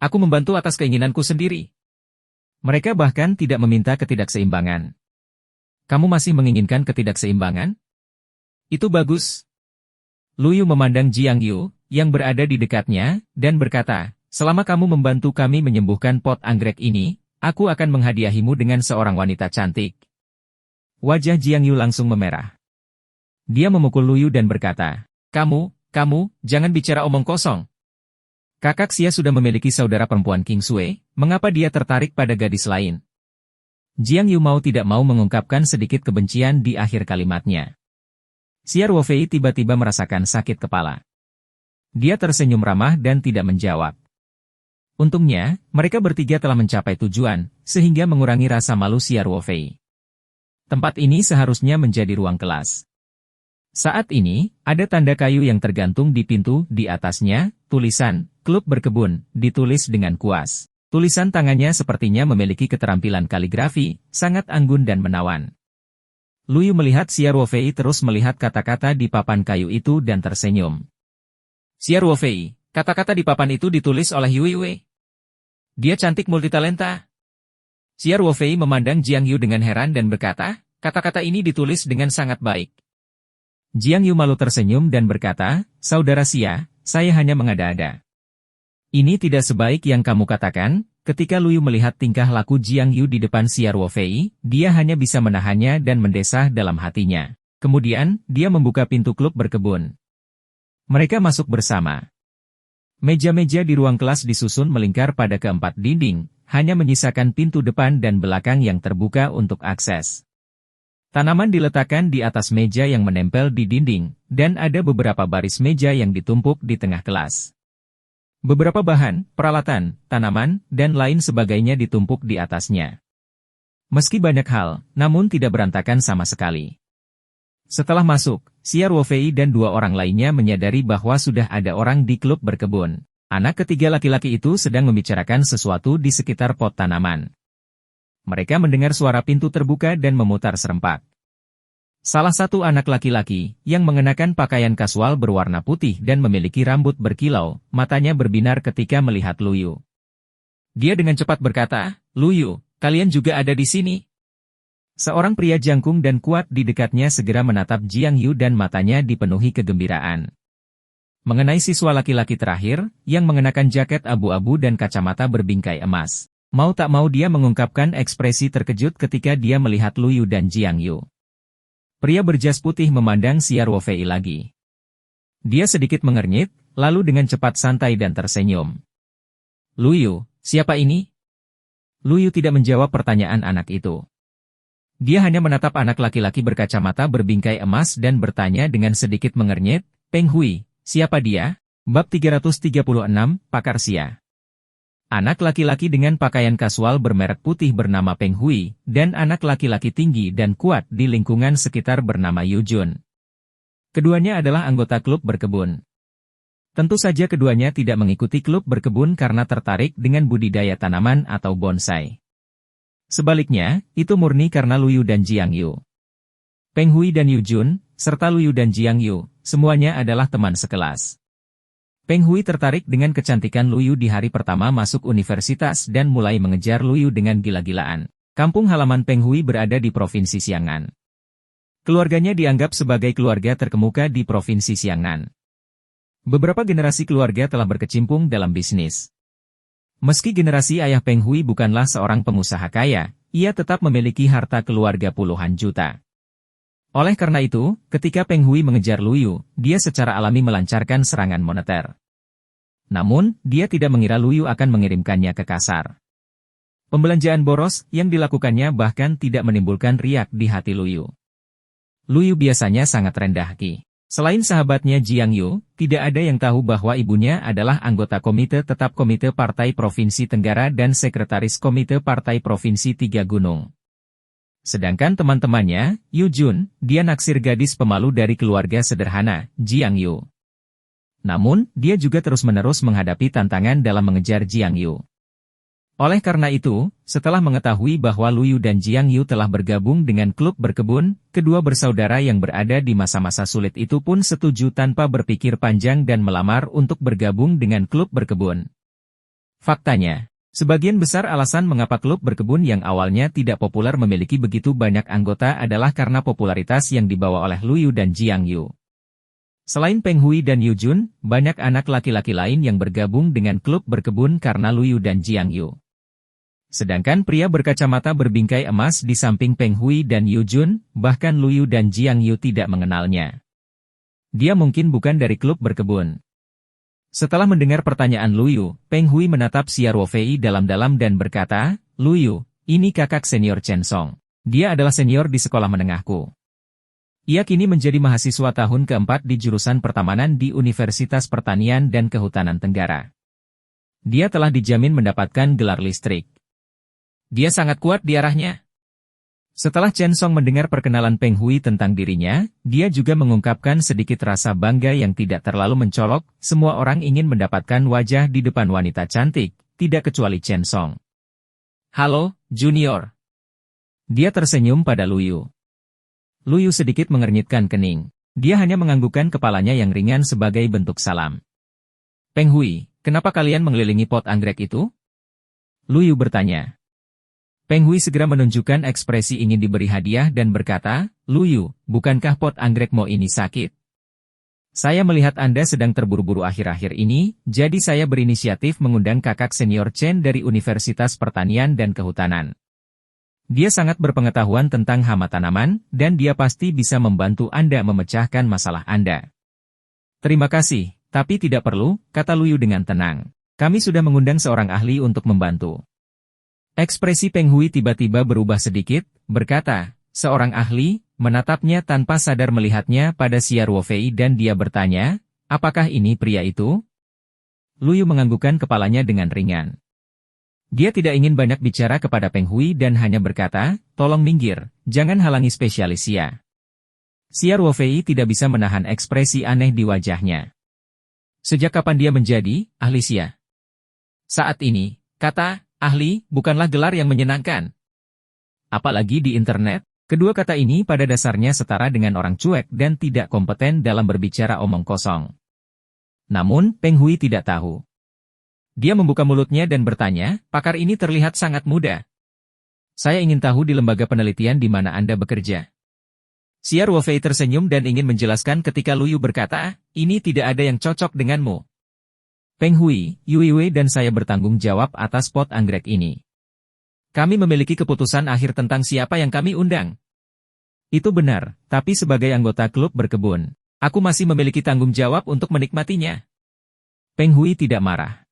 aku membantu atas keinginanku sendiri. Mereka bahkan tidak meminta ketidakseimbangan. Kamu masih menginginkan ketidakseimbangan? Itu bagus. Lu Yu memandang Jiang Yu, yang berada di dekatnya, dan berkata, "Selama kamu membantu kami menyembuhkan pot anggrek ini, aku akan menghadiahimu dengan seorang wanita cantik." Wajah Jiang Yu langsung memerah. Dia memukul Lu Yu dan berkata, Kamu, jangan bicara omong kosong. Kakak Xia sudah memiliki saudara perempuan Kingsui, mengapa dia tertarik pada gadis lain?" Jiang Yu mau tidak mau mengungkapkan sedikit kebencian di akhir kalimatnya. Xia Ruofei tiba-tiba merasakan sakit kepala. Dia tersenyum ramah dan tidak menjawab. Untungnya, mereka bertiga telah mencapai tujuan, sehingga mengurangi rasa malu Xia Ruofei. Tempat ini seharusnya menjadi ruang kelas. Saat ini, ada tanda kayu yang tergantung di pintu, di atasnya, tulisan, "Klub Berkebun," ditulis dengan kuas. Tulisan tangannya sepertinya memiliki keterampilan kaligrafi, sangat anggun dan menawan. Lu Yu melihat Xia Ruofei terus melihat kata-kata di papan kayu itu dan tersenyum. "Xia Ruofei, kata-kata di papan itu ditulis oleh Yu Wei. Dia cantik multitalenta." Xia Ruofei memandang Jiang Yu dengan heran dan berkata, "Kata-kata ini ditulis dengan sangat baik." Jiang Yu malu tersenyum dan berkata, "Saudara Xia, saya hanya mengada-ada." "Ini tidak sebaik yang kamu katakan." Ketika Lu Yu melihat tingkah laku Jiang Yu di depan Xia Ruofei, dia hanya bisa menahannya dan mendesah dalam hatinya. Kemudian, dia membuka pintu klub berkebun. Mereka masuk bersama. Meja-meja di ruang kelas disusun melingkar pada keempat dinding, hanya menyisakan pintu depan dan belakang yang terbuka untuk akses. Tanaman diletakkan di atas meja yang menempel di dinding, dan ada beberapa baris meja yang ditumpuk di tengah kelas. Beberapa bahan, peralatan, tanaman, dan lain sebagainya ditumpuk di atasnya. Meski banyak hal, namun tidak berantakan sama sekali. Setelah masuk, Xia Ruofei dan dua orang lainnya menyadari bahwa sudah ada orang di klub berkebun. Anak ketiga laki-laki itu sedang membicarakan sesuatu di sekitar pot tanaman. Mereka mendengar suara pintu terbuka dan memutar serempak. Salah satu anak laki-laki, yang mengenakan pakaian kasual berwarna putih dan memiliki rambut berkilau, matanya berbinar ketika melihat Lu Yu. Dia dengan cepat berkata, "Lu Yu, kalian juga ada di sini?" Seorang pria jangkung dan kuat di dekatnya segera menatap Jiang Yu dan matanya dipenuhi kegembiraan. Mengenai siswa laki-laki terakhir, yang mengenakan jaket abu-abu dan kacamata berbingkai emas. Mau tak mau dia mengungkapkan ekspresi terkejut ketika dia melihat Lu Yu dan Jiang Yu. Pria berjas putih memandang Xia Ruofei lagi. Dia sedikit mengernyit, lalu dengan cepat santai dan tersenyum. Lu Yu, siapa ini? Lu Yu tidak menjawab pertanyaan anak itu. Dia hanya menatap anak laki-laki berkacamata berbingkai emas dan bertanya dengan sedikit mengernyit, Peng Hui, siapa dia? Bab 336, Pakar Xia. Anak laki-laki dengan pakaian kasual bermerek putih bernama Peng Hui, dan anak laki-laki tinggi dan kuat di lingkungan sekitar bernama Yu Jun. Keduanya adalah anggota klub berkebun. Tentu saja keduanya tidak mengikuti klub berkebun karena tertarik dengan budidaya tanaman atau bonsai. Sebaliknya, itu murni karena Lu Yu dan Jiang Yu. Peng Hui dan Yu Jun, serta Lu Yu dan Jiang Yu, semuanya adalah teman sekelas. Peng Hui tertarik dengan kecantikan Lu Yu di hari pertama masuk universitas dan mulai mengejar Lu Yu dengan gila-gilaan. Kampung halaman Peng Hui berada di Provinsi Xiangnan. Keluarganya dianggap sebagai keluarga terkemuka di Provinsi Xiangnan. Beberapa generasi keluarga telah berkecimpung dalam bisnis. Meski generasi ayah Peng Hui bukanlah seorang pengusaha kaya, ia tetap memiliki harta keluarga puluhan juta. Oleh karena itu, ketika Peng Hui mengejar Lu Yu, dia secara alami melancarkan serangan moneter. Namun, dia tidak mengira Lu Yu akan mengirimkannya ke kasar. Pembelanjaan boros yang dilakukannya bahkan tidak menimbulkan riak di hati Lu Yu. Lu Yu biasanya sangat rendah hati. Selain sahabatnya Jiang Yu, tidak ada yang tahu bahwa ibunya adalah anggota Komite Tetap Komite Partai Provinsi Tenggara dan Sekretaris Komite Partai Provinsi Tiga Gunung. Sedangkan teman-temannya, Yu Jun, dia naksir gadis pemalu dari keluarga sederhana, Jiang Yu. Namun, dia juga terus-menerus menghadapi tantangan dalam mengejar Jiang Yu. Oleh karena itu, setelah mengetahui bahwa Lu Yu dan Jiang Yu telah bergabung dengan klub berkebun, kedua bersaudara yang berada di masa-masa sulit itu pun setuju tanpa berpikir panjang dan melamar untuk bergabung dengan klub berkebun. Faktanya, sebagian besar alasan mengapa klub berkebun yang awalnya tidak populer memiliki begitu banyak anggota adalah karena popularitas yang dibawa oleh Lu Yu dan Jiang Yu. Selain Peng Hui dan Yu Jun, banyak anak laki-laki lain yang bergabung dengan klub berkebun karena Lu Yu dan Jiang Yu. Sedangkan pria berkacamata berbingkai emas di samping Peng Hui dan Yu Jun, bahkan Lu Yu dan Jiang Yu tidak mengenalnya. Dia mungkin bukan dari klub berkebun. Setelah mendengar pertanyaan Lu Yu, Peng Hui menatap Xia Ruofei dalam-dalam dan berkata, Lu Yu, ini kakak senior Chen Song. Dia adalah senior di sekolah menengahku. Ia kini menjadi mahasiswa tahun keempat di jurusan pertamanan di Universitas Pertanian dan Kehutanan Tenggara. Dia telah dijamin mendapatkan gelar listrik. Dia sangat kuat di arahnya. Setelah Chen Song mendengar perkenalan Peng Hui tentang dirinya, dia juga mengungkapkan sedikit rasa bangga yang tidak terlalu mencolok. Semua orang ingin mendapatkan wajah di depan wanita cantik, tidak kecuali Chen Song. Halo, Junior. Dia tersenyum pada Lu Yu. Lu Yu sedikit mengernyitkan kening. Dia hanya menganggukkan kepalanya yang ringan sebagai bentuk salam. Peng Hui, kenapa kalian mengelilingi pot anggrek itu? Lu Yu bertanya. Peng Hui segera menunjukkan ekspresi ingin diberi hadiah dan berkata, Lu Yu, bukankah pot anggrekmu ini sakit? Saya melihat Anda sedang terburu-buru akhir-akhir ini, jadi saya berinisiatif mengundang kakak senior Chen dari Universitas Pertanian dan Kehutanan. Dia sangat berpengetahuan tentang hama tanaman, dan dia pasti bisa membantu Anda memecahkan masalah Anda. Terima kasih, tapi tidak perlu, kata Lu Yu dengan tenang. Kami sudah mengundang seorang ahli untuk membantu. Ekspresi Peng Hui tiba-tiba berubah sedikit, berkata, seorang ahli, menatapnya tanpa sadar melihatnya pada Xia Ruofei dan dia bertanya, apakah ini pria itu? Lu Yu menganggukkan kepalanya dengan ringan. Dia tidak ingin banyak bicara kepada Peng Hui dan hanya berkata, tolong minggir, jangan halangi spesialis Xia. Xia Ruofei tidak bisa menahan ekspresi aneh di wajahnya. Sejak kapan dia menjadi ahli Xia? Saat ini, kata ahli bukanlah gelar yang menyenangkan. Apalagi di internet, kedua kata ini pada dasarnya setara dengan orang cuek dan tidak kompeten dalam berbicara omong kosong. Namun, Peng Hui tidak tahu. Dia membuka mulutnya dan bertanya, pakar ini terlihat sangat muda. Saya ingin tahu di lembaga penelitian di mana Anda bekerja. Xia Ruofei tersenyum dan ingin menjelaskan ketika Lu Yu berkata, ini tidak ada yang cocok denganmu. Peng Hui, Yue dan saya bertanggung jawab atas pot anggrek ini. Kami memiliki keputusan akhir tentang siapa yang kami undang. Itu benar, tapi sebagai anggota klub berkebun, aku masih memiliki tanggung jawab untuk menikmatinya. Peng Hui tidak marah.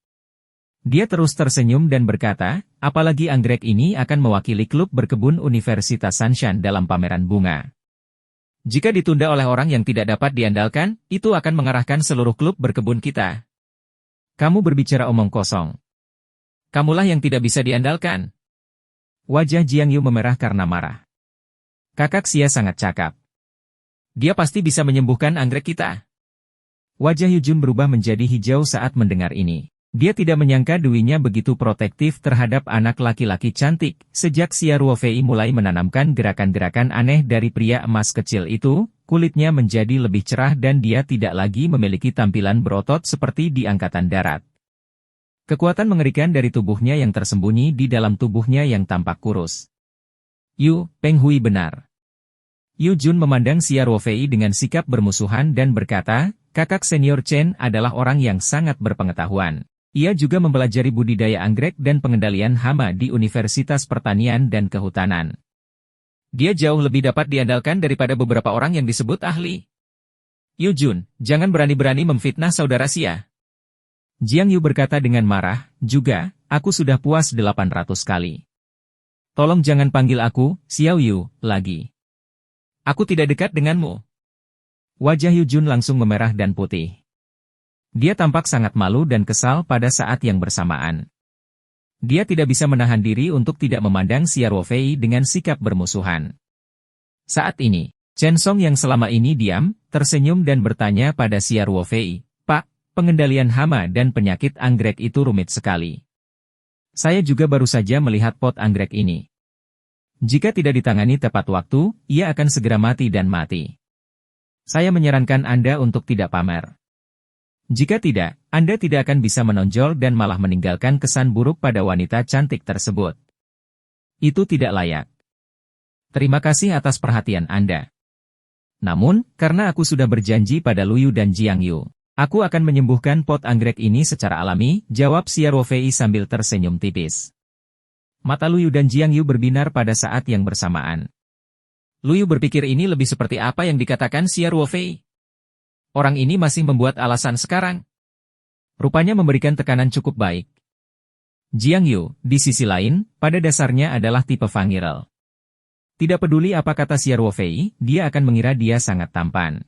Dia terus tersenyum dan berkata, apalagi anggrek ini akan mewakili klub berkebun Universitas Sanshan dalam pameran bunga. Jika ditunda oleh orang yang tidak dapat diandalkan, itu akan mengarahkan seluruh klub berkebun kita. Kamu berbicara omong kosong. Kamulah yang tidak bisa diandalkan. Wajah Jiang Yu memerah karena marah. Kakak Xia sangat cakap. Dia pasti bisa menyembuhkan anggrek kita. Wajah Yu Jun berubah menjadi hijau saat mendengar ini. Dia tidak menyangka Dwi-nya begitu protektif terhadap anak laki-laki cantik. Sejak Xia Ruofei mulai menanamkan gerakan-gerakan aneh dari pria emas kecil itu, kulitnya menjadi lebih cerah dan dia tidak lagi memiliki tampilan berotot seperti di Angkatan Darat. Kekuatan mengerikan dari tubuhnya yang tersembunyi di dalam tubuhnya yang tampak kurus. Yu, Peng Hui benar. Yu Jun memandang Xia Ruofei dengan sikap bermusuhan dan berkata, kakak senior Chen adalah orang yang sangat berpengetahuan. Ia juga mempelajari budidaya anggrek dan pengendalian hama di Universitas Pertanian dan Kehutanan. Dia jauh lebih dapat diandalkan daripada beberapa orang yang disebut ahli. Yu Jun, jangan berani-berani memfitnah saudara Xia. Jiang Yu berkata dengan marah, juga, aku sudah puas 800 kali. Tolong jangan panggil aku, Xiao Yu, lagi. Aku tidak dekat denganmu. Wajah Yu Jun langsung memerah dan putih. Dia tampak sangat malu dan kesal pada saat yang bersamaan. Dia tidak bisa menahan diri untuk tidak memandang Xia Ruofei dengan sikap bermusuhan. Saat ini, Chen Song yang selama ini diam, tersenyum dan bertanya pada Xia Ruofei, Pak, pengendalian hama dan penyakit anggrek itu rumit sekali. Saya juga baru saja melihat pot anggrek ini. Jika tidak ditangani tepat waktu, ia akan segera mati dan mati. Saya menyarankan Anda untuk tidak pamer. Jika tidak, Anda tidak akan bisa menonjol dan malah meninggalkan kesan buruk pada wanita cantik tersebut. Itu tidak layak. Terima kasih atas perhatian Anda. Namun, karena aku sudah berjanji pada Luyu dan Jiang Yu, aku akan menyembuhkan pot anggrek ini secara alami, jawab Xia Ruofei sambil tersenyum tipis. Mata Luyu dan Jiang Yu berbinar pada saat yang bersamaan. Luyu berpikir ini lebih seperti apa yang dikatakan Xia Ruofei. Orang ini masih membuat alasan sekarang. Rupanya memberikan tekanan cukup baik. Jiang Yu, di sisi lain, pada dasarnya adalah tipe Fangirl. Tidak peduli apa kata Xia Ruofei, dia akan mengira dia sangat tampan.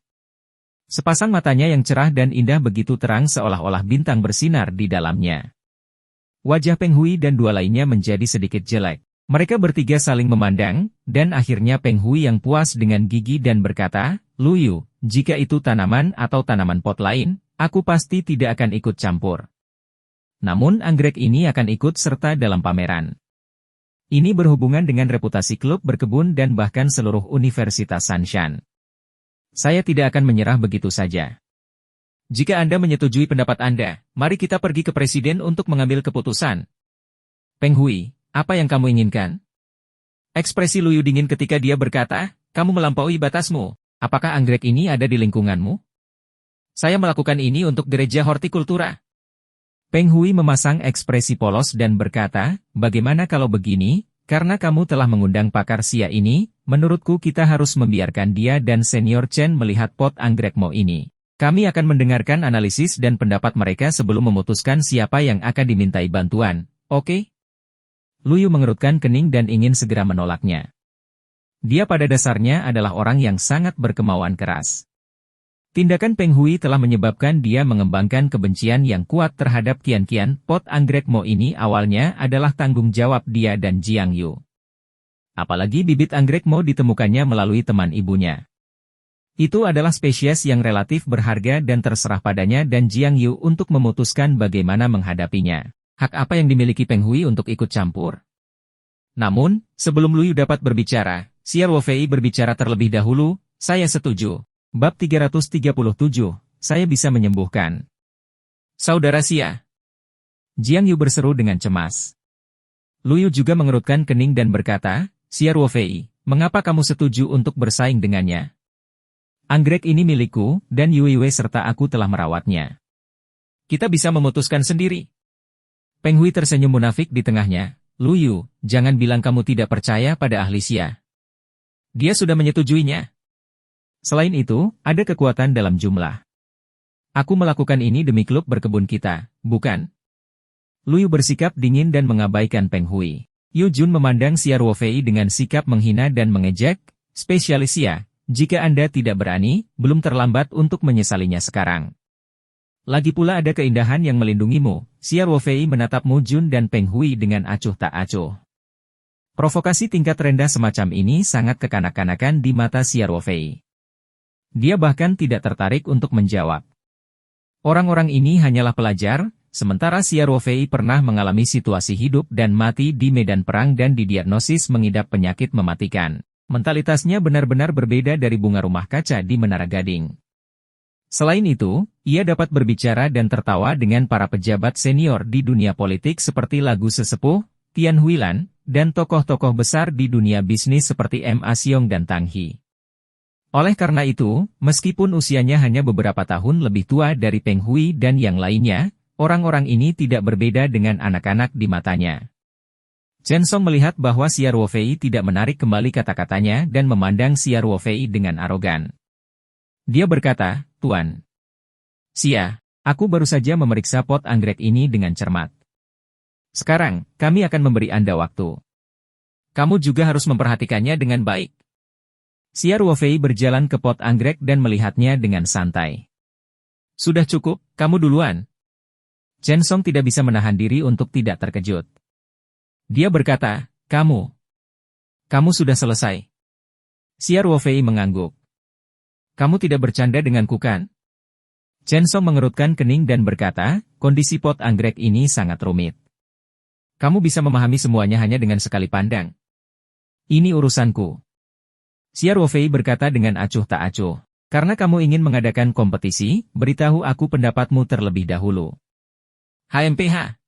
Sepasang matanya yang cerah dan indah begitu terang seolah-olah bintang bersinar di dalamnya. Wajah Peng Hui dan dua lainnya menjadi sedikit jelek. Mereka bertiga saling memandang, dan akhirnya Peng Hui yang puas dengan gigi dan berkata, Luyu, jika itu tanaman atau tanaman pot lain, aku pasti tidak akan ikut campur. Namun anggrek ini akan ikut serta dalam pameran. Ini berhubungan dengan reputasi klub berkebun dan bahkan seluruh Universitas Sanshan. Saya tidak akan menyerah begitu saja. Jika Anda menyetujui pendapat Anda, mari kita pergi ke Presiden untuk mengambil keputusan. Peng Hui, apa yang kamu inginkan? Ekspresi Luyu dingin ketika dia berkata, kamu melampaui batasmu. Apakah anggrek ini ada di lingkunganmu? Saya melakukan ini untuk gereja hortikultura. Peng Hui memasang ekspresi polos dan berkata, bagaimana kalau begini, karena kamu telah mengundang pakar Xia ini, menurutku kita harus membiarkan dia dan senior Chen melihat pot anggrekmo ini. Kami akan mendengarkan analisis dan pendapat mereka sebelum memutuskan siapa yang akan dimintai bantuan, oke? Luyu mengerutkan kening dan ingin segera menolaknya. Dia pada dasarnya adalah orang yang sangat berkemauan keras. Tindakan Peng Hui telah menyebabkan dia mengembangkan kebencian yang kuat terhadap Qian. Pot anggrekmo ini awalnya adalah tanggung jawab dia dan Jiang Yu. Apalagi bibit anggrekmo ditemukannya melalui teman ibunya. Itu adalah spesies yang relatif berharga dan terserah padanya dan Jiang Yu untuk memutuskan bagaimana menghadapinya. Hak apa yang dimiliki Peng Hui untuk ikut campur? Namun, sebelum Luyu dapat berbicara, Xia Ruofei berbicara terlebih dahulu, saya setuju. Bab 337, saya bisa menyembuhkan. Saudara Xia. Jiang Yu berseru dengan cemas. Luyu juga mengerutkan kening dan berkata, Xia Ruofei, mengapa kamu setuju untuk bersaing dengannya? Anggrek ini milikku, dan Yuiwei serta aku telah merawatnya. Kita bisa memutuskan sendiri. Peng Hui tersenyum munafik di tengahnya. Luyu, jangan bilang kamu tidak percaya pada ahli Xia. Dia sudah menyetujuinya. Selain itu, ada kekuatan dalam jumlah. Aku melakukan ini demi klub berkebun kita, bukan? Luyu bersikap dingin dan mengabaikan Peng Hui. Yu Jun memandang Xia Ruofei dengan sikap menghina dan mengejek, spesialis Xia, jika Anda tidak berani, belum terlambat untuk menyesalinya sekarang. Lagi pula ada keindahan yang melindungimu. Xia Ruofei menatap Mu Jun dan Peng Hui dengan acuh tak acuh. Provokasi tingkat rendah semacam ini sangat kekanak-kanakan di mata Xia Ruofei. Dia bahkan tidak tertarik untuk menjawab. Orang-orang ini hanyalah pelajar, sementara Xia Ruofei pernah mengalami situasi hidup dan mati di medan perang dan didiagnosis mengidap penyakit mematikan. Mentalitasnya benar-benar berbeda dari bunga rumah kaca di Menara Gading. Selain itu, ia dapat berbicara dan tertawa dengan para pejabat senior di dunia politik seperti Lagu Sesepuh, Tian Huilan, dan tokoh-tokoh besar di dunia bisnis seperti Ma Xiong dan Tang He. Oleh karena itu, meskipun usianya hanya beberapa tahun lebih tua dari Peng Hui dan yang lainnya, orang-orang ini tidak berbeda dengan anak-anak di matanya. Chen Song melihat bahwa Xia Ruofei tidak menarik kembali kata-katanya dan memandang Xia Ruofei dengan arogan. Dia berkata, Tuan Xia, aku baru saja memeriksa pot anggrek ini dengan cermat. Sekarang, kami akan memberi Anda waktu. Kamu juga harus memperhatikannya dengan baik. Xia Ruofei berjalan ke pot anggrek dan melihatnya dengan santai. Sudah cukup, kamu duluan. Chen Song tidak bisa menahan diri untuk tidak terkejut. Dia berkata, kamu sudah selesai. Xia Ruofei mengangguk. Kamu tidak bercanda denganku kan? Chen Song mengerutkan kening dan berkata, kondisi pot anggrek ini sangat rumit. Kamu bisa memahami semuanya hanya dengan sekali pandang. Ini urusanku. Xia Ruofei berkata dengan acuh tak acuh. Karena kamu ingin mengadakan kompetisi, beritahu aku pendapatmu terlebih dahulu. HMPH.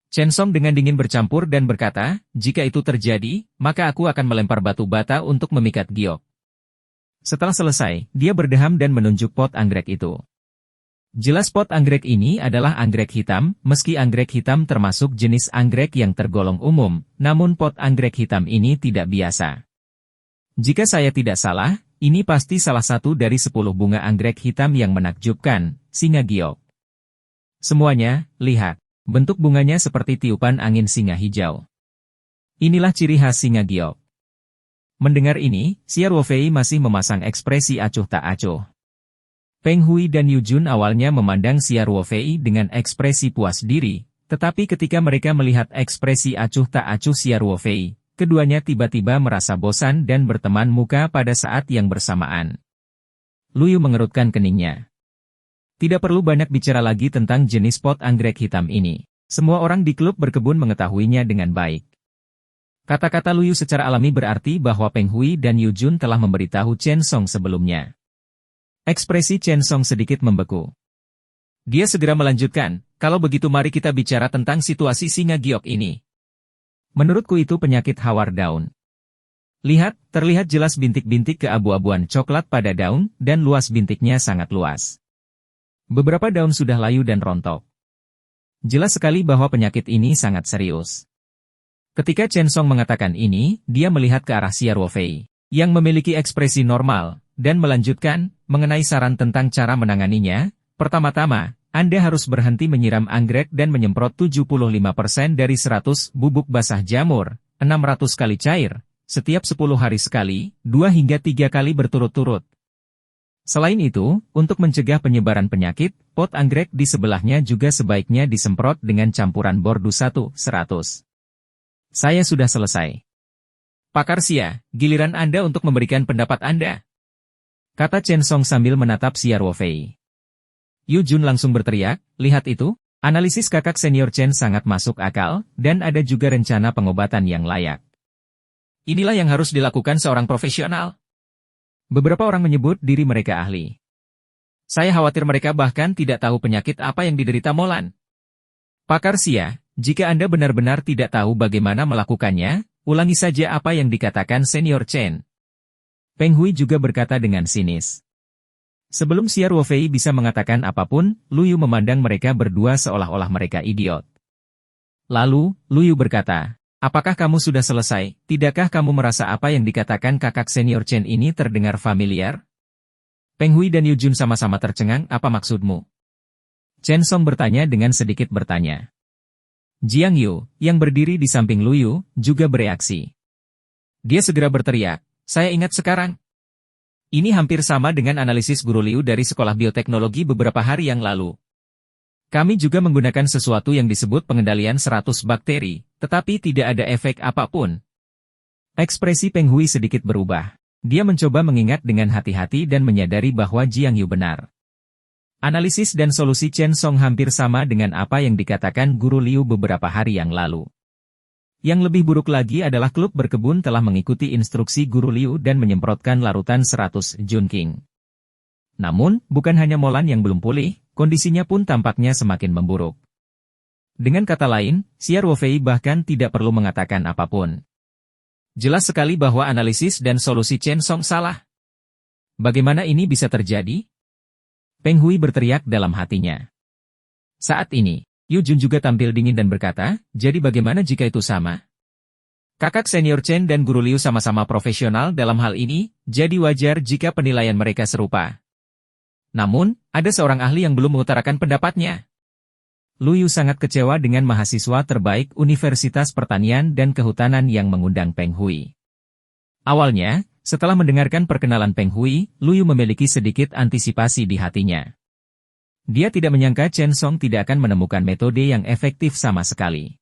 Chen Song dengan dingin bercampur dan berkata, jika itu terjadi, maka aku akan melempar batu bata untuk memikat giok. Setelah selesai, dia berdeham dan menunjuk pot anggrek itu. Jelas pot anggrek ini adalah anggrek hitam, meski anggrek hitam termasuk jenis anggrek yang tergolong umum, namun pot anggrek hitam ini tidak biasa. Jika saya tidak salah, ini pasti salah satu dari 10 bunga anggrek hitam yang menakjubkan, singa giok. Semuanya, lihat, bentuk bunganya seperti tiupan angin singa hijau. Inilah ciri khas singa giok. Mendengar ini, Xia Ruofei masih memasang ekspresi acuh tak acuh. Peng Hui dan Yu Jun awalnya memandang Xia Ruofei dengan ekspresi puas diri, tetapi ketika mereka melihat ekspresi acuh tak acuh Xia Ruofei, keduanya tiba-tiba merasa bosan dan berteman muka pada saat yang bersamaan. Luyu mengerutkan keningnya. Tidak perlu banyak bicara lagi tentang jenis pot anggrek hitam ini. Semua orang di klub berkebun mengetahuinya dengan baik. Kata-kata Luyu secara alami berarti bahwa Peng Hui dan Yu Jun telah memberitahu Chen Song sebelumnya. Ekspresi Chen Song sedikit membeku. Dia segera melanjutkan, kalau begitu mari kita bicara tentang situasi singa giok ini. Menurutku itu penyakit hawar daun. Lihat, terlihat jelas bintik-bintik keabu-abuan coklat pada daun, dan luas bintiknya sangat luas. Beberapa daun sudah layu dan rontok. Jelas sekali bahwa penyakit ini sangat serius. Ketika Chen Song mengatakan ini, dia melihat ke arah Xia Ruofei, yang memiliki ekspresi normal, dan melanjutkan, mengenai saran tentang cara menanganinya, pertama-tama, Anda harus berhenti menyiram anggrek dan menyemprot 75% dari 100 bubuk basah jamur, 600 kali cair, setiap 10 hari sekali, 2 hingga 3 kali berturut-turut. Selain itu, untuk mencegah penyebaran penyakit, pot anggrek di sebelahnya juga sebaiknya disemprot dengan campuran bordu 1/100. Saya sudah selesai. Pakar Xia, giliran Anda untuk memberikan pendapat Anda. Kata Chen Song sambil menatap Xia Ruofei. Yu Jun langsung berteriak, lihat itu, analisis kakak senior Chen sangat masuk akal, dan ada juga rencana pengobatan yang layak. Inilah yang harus dilakukan seorang profesional. Beberapa orang menyebut diri mereka ahli. Saya khawatir mereka bahkan tidak tahu penyakit apa yang diderita Molan. Pakar Xia, jika Anda benar-benar tidak tahu bagaimana melakukannya, ulangi saja apa yang dikatakan senior Chen. Peng Hui juga berkata dengan sinis. Sebelum Xia Ruofei bisa mengatakan apapun, Luyu memandang mereka berdua seolah-olah mereka idiot. Lalu, Luyu berkata, Apakah kamu sudah selesai? Tidakkah kamu merasa apa yang dikatakan kakak senior Chen ini terdengar familiar? Peng Hui dan Yu Jun sama-sama tercengang, apa maksudmu? Chen Song bertanya dengan sedikit bertanya. Jiang Yu, yang berdiri di samping Lu Yu, juga bereaksi. Dia segera berteriak, saya ingat sekarang. Ini hampir sama dengan analisis Guru Liu dari Sekolah Bioteknologi beberapa hari yang lalu. Kami juga menggunakan sesuatu yang disebut pengendalian 100 bakteri, tetapi tidak ada efek apapun. Ekspresi Peng Hui sedikit berubah. Dia mencoba mengingat dengan hati-hati dan menyadari bahwa Jiang Yu benar. Analisis dan solusi Chen Song hampir sama dengan apa yang dikatakan Guru Liu beberapa hari yang lalu. Yang lebih buruk lagi adalah klub berkebun telah mengikuti instruksi Guru Liu dan menyemprotkan larutan 100 Junqing. Namun, bukan hanya Molan yang belum pulih, kondisinya pun tampaknya semakin memburuk. Dengan kata lain, Xia Ruofei bahkan tidak perlu mengatakan apapun. Jelas sekali bahwa analisis dan solusi Chen Song salah. Bagaimana ini bisa terjadi? Peng Hui berteriak dalam hatinya. Saat ini, Yu Jun juga tampil dingin dan berkata, jadi bagaimana jika itu sama? Kakak senior Chen dan Guru Liu sama-sama profesional dalam hal ini, jadi wajar jika penilaian mereka serupa. Namun, ada seorang ahli yang belum mengutarakan pendapatnya. Lu Yu sangat kecewa dengan mahasiswa terbaik Universitas Pertanian dan Kehutanan yang mengundang Peng Hui. Awalnya, setelah mendengarkan perkenalan Peng Hui, Lu Yu memiliki sedikit antisipasi di hatinya. Dia tidak menyangka Chen Song tidak akan menemukan metode yang efektif sama sekali.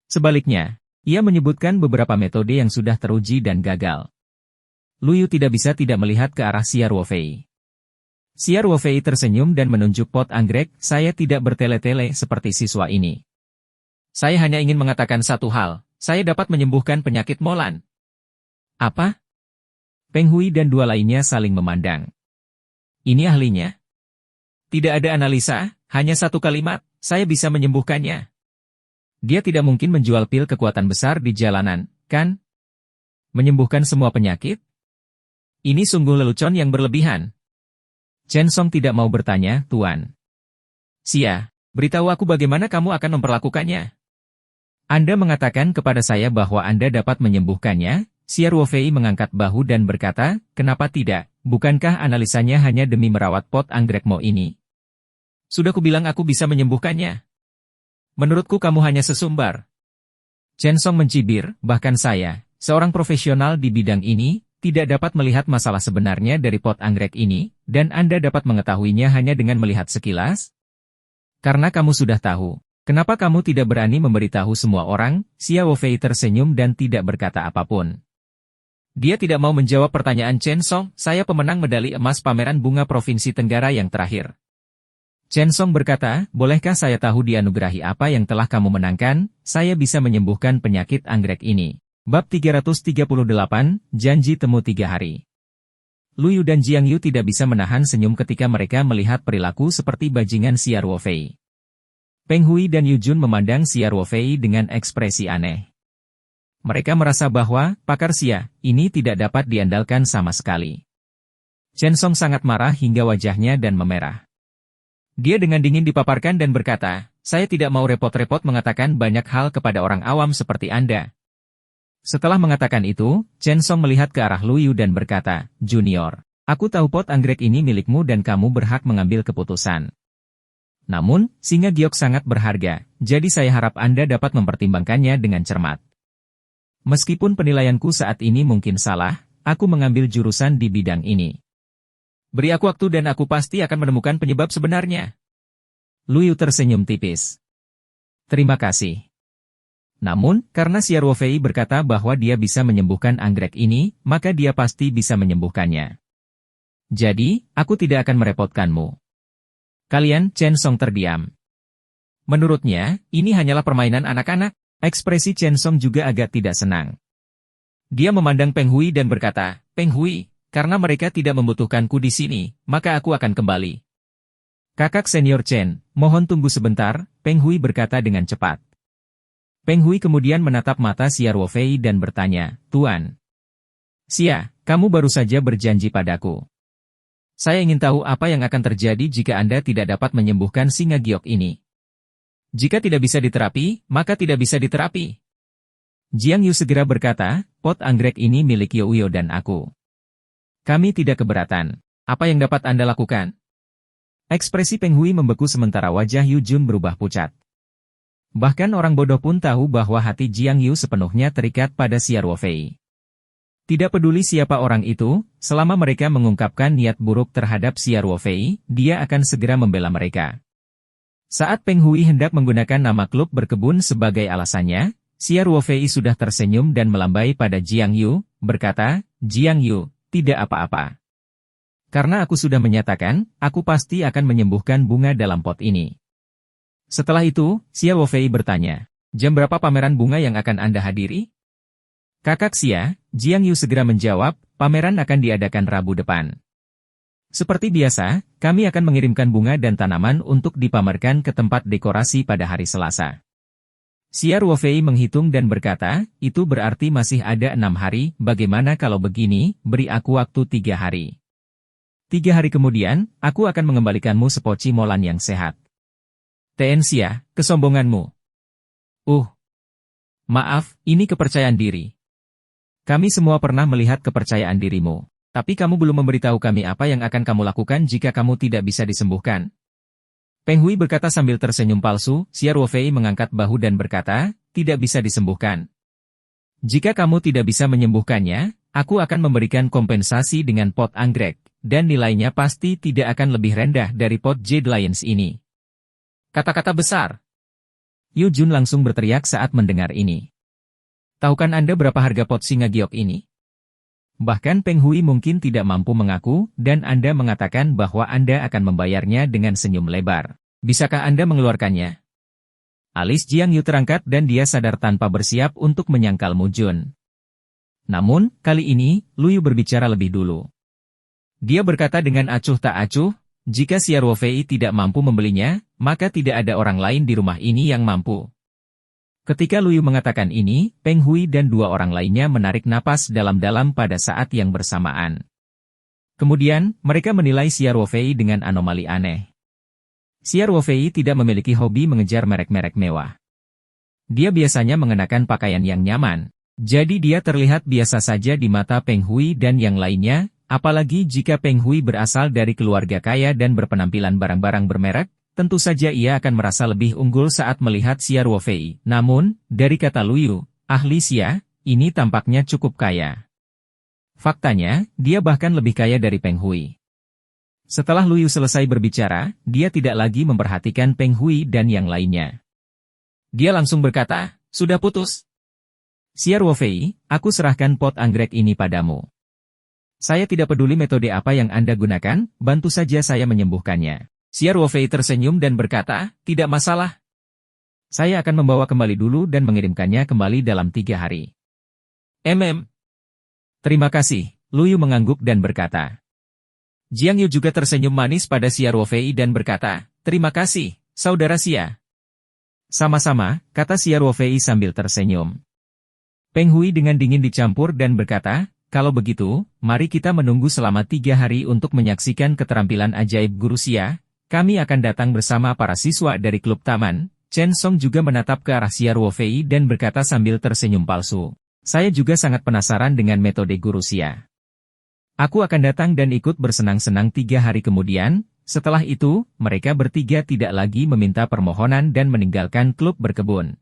Sebaliknya, ia menyebutkan beberapa metode yang sudah teruji dan gagal. Lu Yu tidak bisa tidak melihat ke arah Xia Ruofei. Xia Ruofei tersenyum dan menunjuk pot anggrek, saya tidak bertele-tele seperti siswa ini. Saya hanya ingin mengatakan satu hal, saya dapat menyembuhkan penyakit Molan. Apa? Peng Hui dan dua lainnya saling memandang. Ini ahlinya? Tidak ada analisa, hanya satu kalimat, saya bisa menyembuhkannya. Dia tidak mungkin menjual pil kekuatan besar di jalanan, kan? Menyembuhkan semua penyakit? Ini sungguh lelucon yang berlebihan. Chen Song tidak mau bertanya, Tuan. Xia, beritahu aku bagaimana kamu akan memperlakukannya. Anda mengatakan kepada saya bahwa Anda dapat menyembuhkannya. Xia Ruofei mengangkat bahu dan berkata, kenapa tidak, bukankah analisanya hanya demi merawat pot anggrekmo ini? Sudah kubilang aku bisa menyembuhkannya. Menurutku kamu hanya sesumbar. Chen Song mencibir, bahkan saya, seorang profesional di bidang ini, tidak dapat melihat masalah sebenarnya dari pot anggrek ini, dan Anda dapat mengetahuinya hanya dengan melihat sekilas? Karena kamu sudah tahu, kenapa kamu tidak berani memberitahu semua orang? Xia Ruofei tersenyum dan tidak berkata apapun. Dia tidak mau menjawab pertanyaan Chen Song, saya pemenang medali emas pameran bunga Provinsi Tenggara yang terakhir. Chen Song berkata, bolehkah saya tahu dianugerahi apa yang telah kamu menangkan? Saya bisa menyembuhkan penyakit anggrek ini. Bab 338, Janji Temu 3 Hari. Lu Yu dan Jiang Yu tidak bisa menahan senyum ketika mereka melihat perilaku seperti bajingan Xia Ruofei. Peng Hui dan Yu Jun memandang Xia Ruofei dengan ekspresi aneh. Mereka merasa bahwa, pakar Xia, ini tidak dapat diandalkan sama sekali. Chen Song sangat marah hingga wajahnya dan memerah. Dia dengan dingin dipaparkan dan berkata, saya tidak mau repot-repot mengatakan banyak hal kepada orang awam seperti Anda. Setelah mengatakan itu, Chen Song melihat ke arah Lu Yu dan berkata, Junior, aku tahu pot anggrek ini milikmu dan kamu berhak mengambil keputusan. Namun, singa giok sangat berharga, jadi saya harap Anda dapat mempertimbangkannya dengan cermat. Meskipun penilaianku saat ini mungkin salah, aku mengambil jurusan di bidang ini. Beri aku waktu dan aku pasti akan menemukan penyebab sebenarnya. Lu Yu tersenyum tipis. Terima kasih. Namun, karena Xia Ruofei berkata bahwa dia bisa menyembuhkan anggrek ini, maka dia pasti bisa menyembuhkannya. Jadi, aku tidak akan merepotkanmu. Kalian, Chen Song terdiam. Menurutnya, ini hanyalah permainan anak-anak. Ekspresi Chen Song juga agak tidak senang. Dia memandang Peng Hui dan berkata, Peng Hui, karena mereka tidak membutuhkanku di sini, maka aku akan kembali. Kakak senior Chen, mohon tunggu sebentar, Peng Hui berkata dengan cepat. Peng Hui kemudian menatap mata Xia Ruofei dan bertanya, Tuan. Xia, kamu baru saja berjanji padaku. Saya ingin tahu apa yang akan terjadi jika Anda tidak dapat menyembuhkan singa giok ini. Jika tidak bisa diterapi, maka tidak bisa diterapi. Jiang Yu segera berkata, pot anggrek ini milik Youyo dan aku. Kami tidak keberatan. Apa yang dapat Anda lakukan? Ekspresi Peng Hui membeku sementara wajah Yu Jun berubah pucat. Bahkan orang bodoh pun tahu bahwa hati Jiang Yu sepenuhnya terikat pada Xia Ruofei. Tidak peduli siapa orang itu, selama mereka mengungkapkan niat buruk terhadap Xia Ruofei, dia akan segera membela mereka. Saat Peng Hui hendak menggunakan nama klub berkebun sebagai alasannya, Xia Ruofei sudah tersenyum dan melambai pada Jiang Yu, berkata, Jiang Yu, tidak apa-apa. Karena aku sudah menyatakan, aku pasti akan menyembuhkan bunga dalam pot ini. Setelah itu, Xia Ruofei bertanya, jam berapa pameran bunga yang akan Anda hadiri? Kakak Xia, Jiang Yu segera menjawab, pameran akan diadakan Rabu depan. Seperti biasa, kami akan mengirimkan bunga dan tanaman untuk dipamerkan ke tempat dekorasi pada hari Selasa. Xia Ruofei menghitung dan berkata, itu berarti masih ada 6 hari, bagaimana kalau begini, beri aku waktu 3 hari. 3 hari kemudian, aku akan mengembalikanmu sepoci molan yang sehat. Tn Xia, kesombonganmu. Maaf, ini kepercayaan diri. Kami semua pernah melihat kepercayaan dirimu. Tapi kamu belum memberitahu kami apa yang akan kamu lakukan jika kamu tidak bisa disembuhkan. Peng Hui berkata sambil tersenyum palsu, Xia Ruofei mengangkat bahu dan berkata, tidak bisa disembuhkan. Jika kamu tidak bisa menyembuhkannya, aku akan memberikan kompensasi dengan pot anggrek, dan nilainya pasti tidak akan lebih rendah dari pot Jade Lions ini. Kata-kata besar. Yu Jun langsung berteriak saat mendengar ini. Tahukah Anda berapa harga pot singa giok ini? Bahkan Peng Hui mungkin tidak mampu mengaku, dan Anda mengatakan bahwa Anda akan membayarnya dengan senyum lebar. Bisakah Anda mengeluarkannya? Alis Jiang Yu terangkat dan dia sadar tanpa bersiap untuk menyangkal Mu Jun. Namun, kali ini, Lu Yu berbicara lebih dulu. Dia berkata dengan acuh tak acuh, jika Xia Ruofei tidak mampu membelinya, maka tidak ada orang lain di rumah ini yang mampu. Ketika Lu Yu mengatakan ini, Peng Hui dan 2 orang lainnya menarik napas dalam-dalam pada saat yang bersamaan. Kemudian, mereka menilai Xia Ruofei dengan anomali aneh. Xia Ruofei tidak memiliki hobi mengejar merek-merek mewah. Dia biasanya mengenakan pakaian yang nyaman, jadi dia terlihat biasa saja di mata Peng Hui dan yang lainnya, apalagi jika Peng Hui berasal dari keluarga kaya dan berpenampilan barang-barang bermerek. Tentu saja ia akan merasa lebih unggul saat melihat Xia Ruofei. Namun, dari kata Lu Yu, ahli Xia, ini tampaknya cukup kaya. Faktanya, dia bahkan lebih kaya dari Peng Hui. Setelah Lu Yu selesai berbicara, dia tidak lagi memperhatikan Peng Hui dan yang lainnya. Dia langsung berkata, sudah putus. Xia Ruofei, aku serahkan pot anggrek ini padamu. Saya tidak peduli metode apa yang Anda gunakan, bantu saja saya menyembuhkannya. Xia Ruofei tersenyum dan berkata, tidak masalah. Saya akan membawa kembali dulu dan mengirimkannya kembali dalam 3 hari. Terima kasih, Lu Yu mengangguk dan berkata. Jiang Yu juga tersenyum manis pada Xia Ruofei dan berkata, terima kasih, saudara Xia. Sama-sama, kata Xia Ruofei sambil tersenyum. Peng Hui dengan dingin dicampur dan berkata, kalau begitu, mari kita menunggu selama 3 hari untuk menyaksikan keterampilan ajaib Guru Xia. Kami akan datang bersama para siswa dari klub taman. Chen Song juga menatap ke arah Xia Ruofei dan berkata sambil tersenyum palsu. Saya juga sangat penasaran dengan metode Guru Xia. Aku akan datang dan ikut bersenang-senang 3 hari kemudian. Setelah itu, mereka bertiga tidak lagi meminta permohonan dan meninggalkan klub berkebun.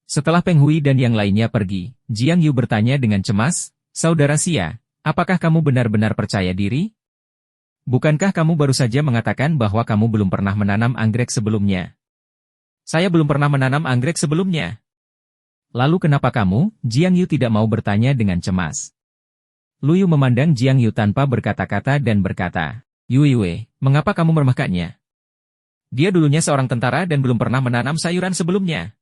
Setelah Peng Hui dan yang lainnya pergi, Jiang Yu bertanya dengan cemas, saudara Xia, apakah kamu benar-benar percaya diri? Bukankah kamu baru saja mengatakan bahwa kamu belum pernah menanam anggrek sebelumnya? Saya belum pernah menanam anggrek sebelumnya. Lalu kenapa kamu, Jiang Yu tidak mau bertanya dengan cemas? Lu Yu memandang Jiang Yu tanpa berkata-kata dan berkata, Yue, mengapa kamu meremehkannya? Dia dulunya seorang tentara dan belum pernah menanam sayuran sebelumnya.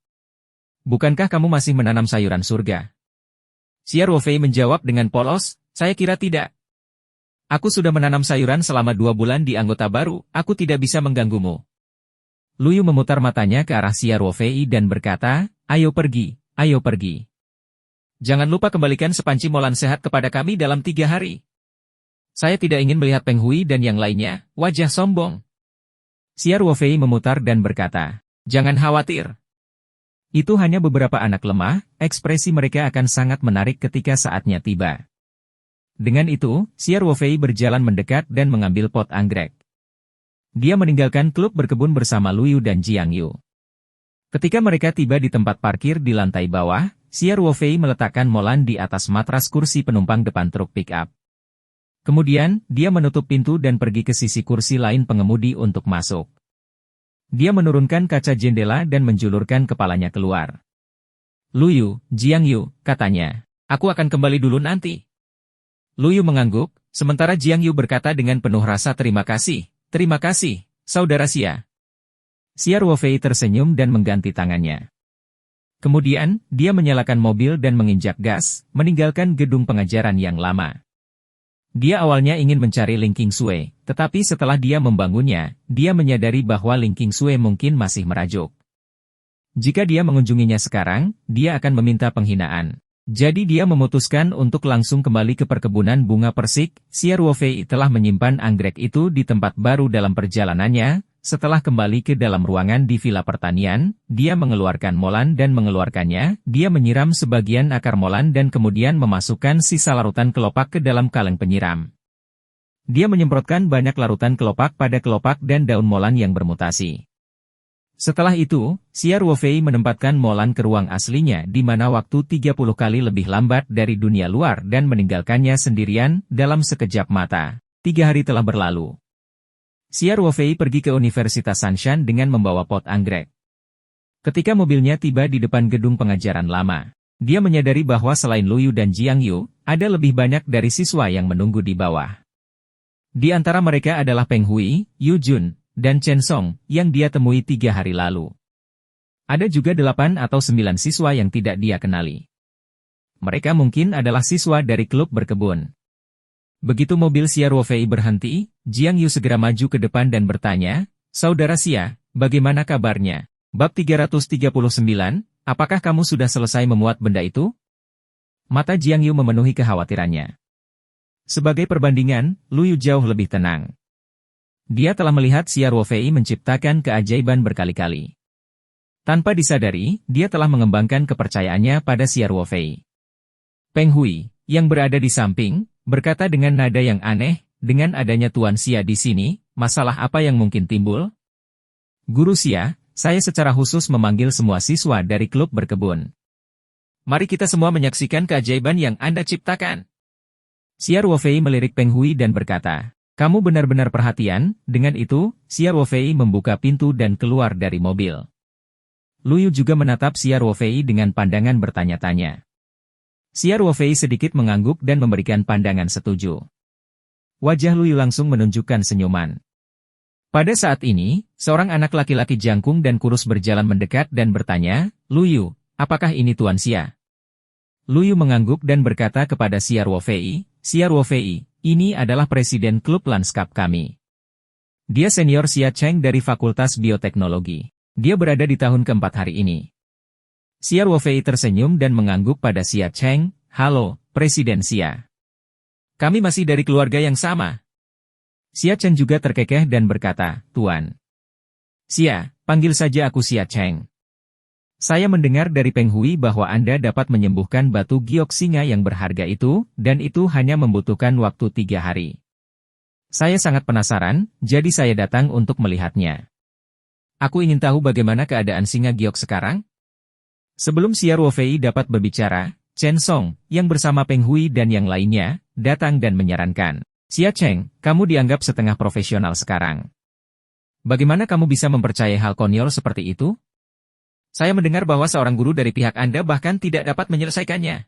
Bukankah kamu masih menanam sayuran surga? Xia Ruofei menjawab dengan polos, saya kira tidak. Aku sudah menanam sayuran selama 2 bulan di anggota baru, aku tidak bisa mengganggumu. Lu Yu memutar matanya ke arah Xia Ruofei dan berkata, ayo pergi, ayo pergi. Jangan lupa kembalikan sepanci molan sehat kepada kami dalam 3 hari. Saya tidak ingin melihat Peng Hui dan yang lainnya, wajah sombong. Xia Ruofei memutar dan berkata, jangan khawatir. Itu hanya beberapa anak lemah, ekspresi mereka akan sangat menarik ketika saatnya tiba. Dengan itu, Xiao Ruofei berjalan mendekat dan mengambil pot anggrek. Dia meninggalkan klub berkebun bersama Lu Yu dan Jiang Yu. Ketika mereka tiba di tempat parkir di lantai bawah, Xiao Ruofei meletakkan molan di atas matras kursi penumpang depan truk pick-up. Kemudian, dia menutup pintu dan pergi ke sisi kursi lain pengemudi untuk masuk. Dia menurunkan kaca jendela dan menjulurkan kepalanya keluar. Lu Yu, Jiang Yu, katanya, aku akan kembali dulu nanti. Lu Yu mengangguk, sementara Jiang Yu berkata dengan penuh rasa terima kasih, saudara Xia. Xiao Ruofei tersenyum dan mengganti tangannya. Kemudian, dia menyalakan mobil dan menginjak gas, meninggalkan gedung pengajaran yang lama. Dia awalnya ingin mencari Ling Qingsui, tetapi setelah dia membangunnya, dia menyadari bahwa Ling Qingsui mungkin masih merajuk. Jika dia mengunjunginya sekarang, dia akan meminta penghinaan. Jadi dia memutuskan untuk langsung kembali ke perkebunan bunga persik. Xiao Ruofei telah menyimpan anggrek itu di tempat baru dalam perjalanannya. Setelah kembali ke dalam ruangan di Villa Pertanian, dia mengeluarkan molan dan mengeluarkannya, dia menyiram sebagian akar molan dan kemudian memasukkan sisa larutan kelopak ke dalam kaleng penyiram. Dia menyemprotkan banyak larutan kelopak pada kelopak dan daun molan yang bermutasi. Setelah itu, Xiao Ruofei menempatkan molan ke ruang aslinya di mana waktu 30 kali lebih lambat dari dunia luar dan meninggalkannya sendirian dalam sekejap mata. 3 hari telah berlalu. Xiao Ruofei pergi ke Universitas Sanshan dengan membawa pot anggrek. Ketika mobilnya tiba di depan gedung pengajaran lama, dia menyadari bahwa selain Lu Yu dan Jiang Yu, ada lebih banyak dari siswa yang menunggu di bawah. Di antara mereka adalah Peng Hui, Yu Jun, dan Chen Song, yang dia temui 3 hari lalu. Ada juga 8 atau 9 siswa yang tidak dia kenali. Mereka mungkin adalah siswa dari klub berkebun. Begitu mobil Xiao Ruofei berhenti, Jiang Yu segera maju ke depan dan bertanya, saudara Xia, bagaimana kabarnya? Bab 339, apakah kamu sudah selesai memuat benda itu? Mata Jiang Yu memenuhi kekhawatirannya. Sebagai perbandingan, Lu Yu jauh lebih tenang. Dia telah melihat Xiao Ruofei menciptakan keajaiban berkali-kali. Tanpa disadari, dia telah mengembangkan kepercayaannya pada Xiao Ruofei. Peng Hui, yang berada di samping, berkata dengan nada yang aneh, dengan adanya Tuan Xia di sini, masalah apa yang mungkin timbul? Guru Xia, saya secara khusus memanggil semua siswa dari klub berkebun. Mari kita semua menyaksikan keajaiban yang Anda ciptakan. Xiao Ruofei melirik Peng Hui dan berkata, kamu benar-benar perhatian. Dengan itu, Xiao Ruofei membuka pintu dan keluar dari mobil. Lu Yu juga menatap Xiao Ruofei dengan pandangan bertanya-tanya. Xiao Ruofei sedikit mengangguk dan memberikan pandangan setuju. Wajah Lu Yu langsung menunjukkan senyuman. Pada saat ini, seorang anak laki-laki jangkung dan kurus berjalan mendekat dan bertanya, Lu Yu, apakah ini Tuan Xia? Lu Yu mengangguk dan berkata kepada Xiao Ruofei, ini adalah presiden klub lanskap kami. Dia senior Xia Cheng dari Fakultas Bioteknologi. Dia berada di tahun keempat hari ini. Xiao Ruofei tersenyum dan mengangguk pada Xia Cheng, halo, Presiden Xia. Kami masih dari keluarga yang sama. Xia Cheng juga terkekeh dan berkata, Tuan Xia, panggil saja aku Xia Cheng. Saya mendengar dari Peng Hui bahwa Anda dapat menyembuhkan batu giok singa yang berharga itu, dan itu hanya membutuhkan waktu 3 hari. Saya sangat penasaran, jadi saya datang untuk melihatnya. Aku ingin tahu bagaimana keadaan singa giok sekarang? Sebelum Xiao Ruofei dapat berbicara, Chen Song, yang bersama Peng Hui dan yang lainnya, datang dan menyarankan, Xia Cheng, kamu dianggap setengah profesional sekarang. Bagaimana kamu bisa mempercayai hal konyol seperti itu? Saya mendengar bahwa seorang guru dari pihak Anda bahkan tidak dapat menyelesaikannya.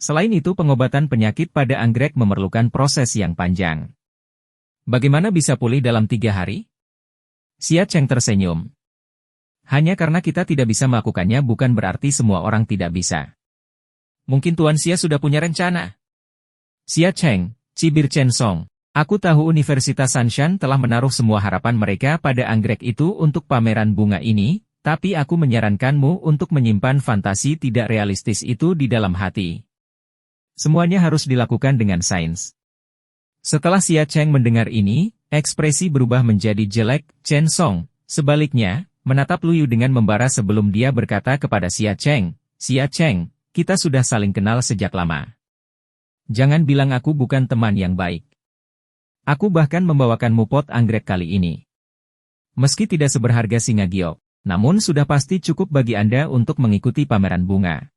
Selain itu pengobatan penyakit pada anggrek memerlukan proses yang panjang. Bagaimana bisa pulih dalam 3 hari? Xia Cheng tersenyum. Hanya karena kita tidak bisa melakukannya bukan berarti semua orang tidak bisa. Mungkin Tuan Xia sudah punya rencana. Xia Cheng, cibir Chen Song. Aku tahu Universitas Sanshan telah menaruh semua harapan mereka pada anggrek itu untuk pameran bunga ini, tapi aku menyarankanmu untuk menyimpan fantasi tidak realistis itu di dalam hati. Semuanya harus dilakukan dengan sains. Setelah Xia Cheng mendengar ini, ekspresi berubah menjadi jelek. Chen Song, sebaliknya, menatap Luyu dengan membara sebelum dia berkata kepada Xia Cheng, "Xia Cheng, kita sudah saling kenal sejak lama. Jangan bilang aku bukan teman yang baik. Aku bahkan membawakanmu pot anggrek kali ini. Meski tidak seberharga singa giok, namun sudah pasti cukup bagi Anda untuk mengikuti pameran bunga.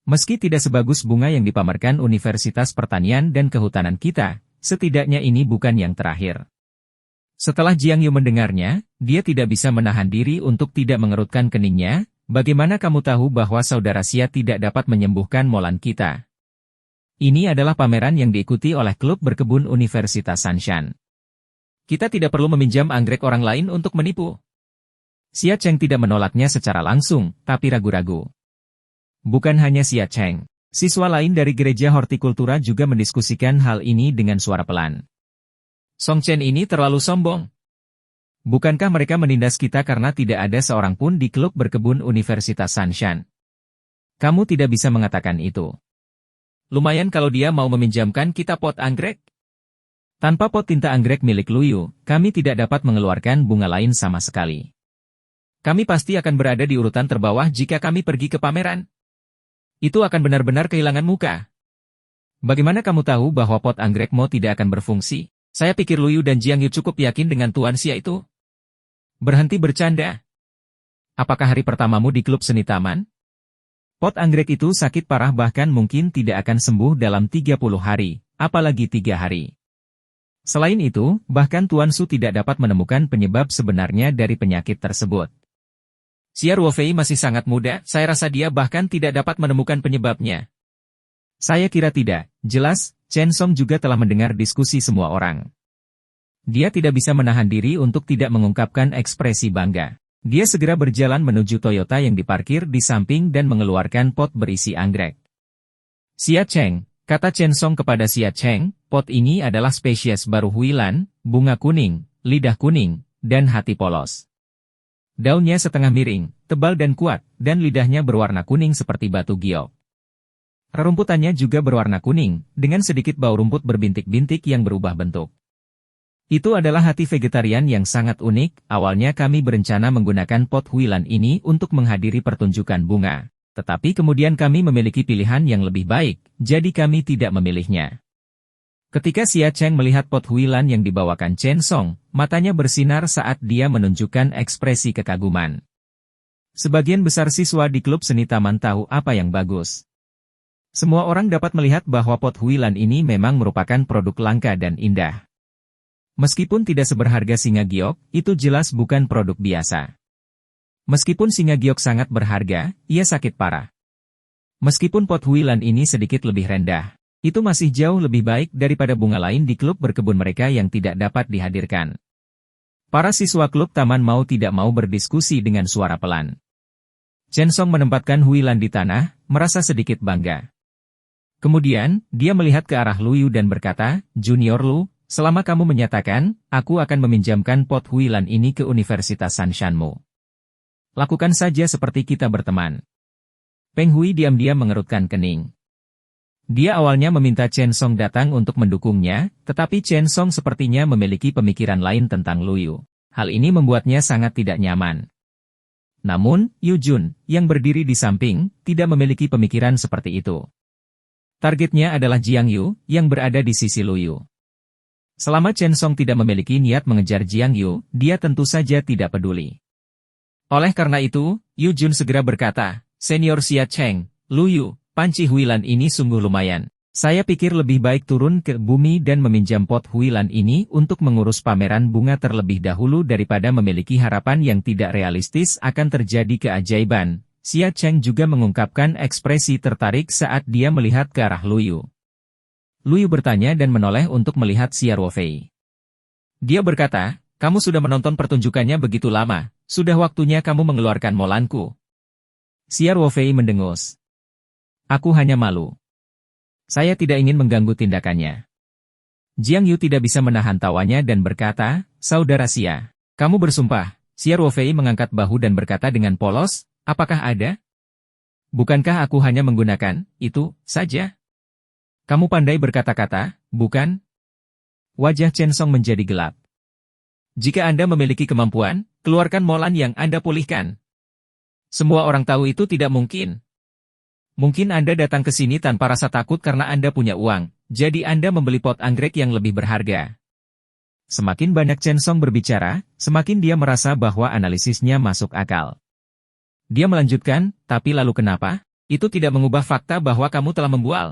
Meski tidak sebagus bunga yang dipamerkan Universitas Pertanian dan Kehutanan kita, setidaknya ini bukan yang terakhir." Setelah Jiang Yu mendengarnya, dia tidak bisa menahan diri untuk tidak mengerutkan keningnya. "Bagaimana kamu tahu bahwa saudara Xia tidak dapat menyembuhkan molan kita? Ini adalah pameran yang diikuti oleh klub berkebun Universitas Sanshan. Kita tidak perlu meminjam anggrek orang lain untuk menipu." Xia Cheng tidak menolaknya secara langsung, tapi ragu-ragu. Bukan hanya Xia Cheng, siswa lain dari gereja hortikultura juga mendiskusikan hal ini dengan suara pelan. "Song Chen ini terlalu sombong. Bukankah mereka menindas kita karena tidak ada seorang pun di klub berkebun Universitas Sanshan? Kamu tidak bisa mengatakan itu. Lumayan kalau dia mau meminjamkan kita pot anggrek. Tanpa pot tinta anggrek milik Luyu, kami tidak dapat mengeluarkan bunga lain sama sekali. Kami pasti akan berada di urutan terbawah jika kami pergi ke pameran. Itu akan benar-benar kehilangan muka. Bagaimana kamu tahu bahwa pot anggrekmu tidak akan berfungsi? Saya pikir Luyu dan Jiang Yu cukup yakin dengan Tuan Xia itu. Berhenti bercanda. Apakah hari pertamamu di klub seni taman? Pot anggrek itu sakit parah bahkan mungkin tidak akan sembuh dalam 30 hari, apalagi 3 hari. Selain itu, bahkan Tuan Su tidak dapat menemukan penyebab sebenarnya dari penyakit tersebut. Xia Ruofei masih sangat muda, saya rasa dia bahkan tidak dapat menemukan penyebabnya. Saya kira tidak, jelas, Chen Song juga telah mendengar diskusi semua orang. Dia tidak bisa menahan diri untuk tidak mengungkapkan ekspresi bangga. Dia segera berjalan menuju Toyota yang diparkir di samping dan mengeluarkan pot berisi anggrek. "Xia Cheng," kata Chen Song kepada Xia Cheng, "pot ini adalah spesies baru huilan, bunga kuning, lidah kuning, dan hati polos. Daunnya setengah miring, tebal dan kuat, dan lidahnya berwarna kuning seperti batu giok. Rerumputannya juga berwarna kuning, dengan sedikit bau rumput berbintik-bintik yang berubah bentuk. Itu adalah hati vegetarian yang sangat unik. Awalnya kami berencana menggunakan pot huilan ini untuk menghadiri pertunjukan bunga. Tetapi kemudian kami memiliki pilihan yang lebih baik, jadi kami tidak memilihnya." Ketika Xia Cheng melihat pot huilan yang dibawakan Chen Song, matanya bersinar saat dia menunjukkan ekspresi kekaguman. Sebagian besar siswa di klub seni taman tahu apa yang bagus. Semua orang dapat melihat bahwa pot huilan ini memang merupakan produk langka dan indah. Meskipun tidak seberharga singa giok, itu jelas bukan produk biasa. Meskipun singa giok sangat berharga, ia sakit parah. Meskipun pot huilan ini sedikit lebih rendah, itu masih jauh lebih baik daripada bunga lain di klub berkebun mereka yang tidak dapat dihadirkan. Para siswa klub taman mau tidak mau berdiskusi dengan suara pelan. Chen Song menempatkan huilan di tanah, merasa sedikit bangga. Kemudian, dia melihat ke arah Luyu dan berkata, "Junior Lu, selama kamu menyatakan, aku akan meminjamkan pot huilan ini ke Universitas Sanshanmu. Lakukan saja seperti kita berteman." Peng Hui diam-diam mengerutkan kening. Dia awalnya meminta Chen Song datang untuk mendukungnya, tetapi Chen Song sepertinya memiliki pemikiran lain tentang Luyu. Hal ini membuatnya sangat tidak nyaman. Namun, Yu Jun, yang berdiri di samping, tidak memiliki pemikiran seperti itu. Targetnya adalah Jiang Yu, yang berada di sisi Luyu. Selama Chen Song tidak memiliki niat mengejar Jiang Yu, dia tentu saja tidak peduli. Oleh karena itu, Yu Jun segera berkata, "Senior Xia Cheng, Luyu, panci huilan ini sungguh lumayan. Saya pikir lebih baik turun ke bumi dan meminjam pot huilan ini untuk mengurus pameran bunga terlebih dahulu daripada memiliki harapan yang tidak realistis akan terjadi keajaiban." Xia Cheng juga mengungkapkan ekspresi tertarik saat dia melihat ke arah Luyu. Luyu bertanya dan menoleh untuk melihat Xia Ruofei. Dia berkata, "Kamu sudah menonton pertunjukannya begitu lama, sudah waktunya kamu mengeluarkan molanku." Xia Ruofei mendengus. "Aku hanya malu. Saya tidak ingin mengganggu tindakannya." Jiang Yu tidak bisa menahan tawanya dan berkata, "Saudara Xia, kamu bersumpah." Xia Ruofei mengangkat bahu dan berkata dengan polos, "Apakah ada? Bukankah aku hanya menggunakan itu saja? Kamu pandai berkata-kata, bukan?" Wajah Chen Song menjadi gelap. "Jika Anda memiliki kemampuan, keluarkan molan yang Anda pulihkan. Semua orang tahu itu tidak mungkin. Mungkin Anda datang ke sini tanpa rasa takut karena Anda punya uang, jadi Anda membeli pot anggrek yang lebih berharga. Semakin banyak Chen Song berbicara, semakin dia merasa bahwa analisisnya masuk akal. Dia melanjutkan, tapi lalu kenapa? Itu tidak mengubah fakta bahwa kamu telah membual.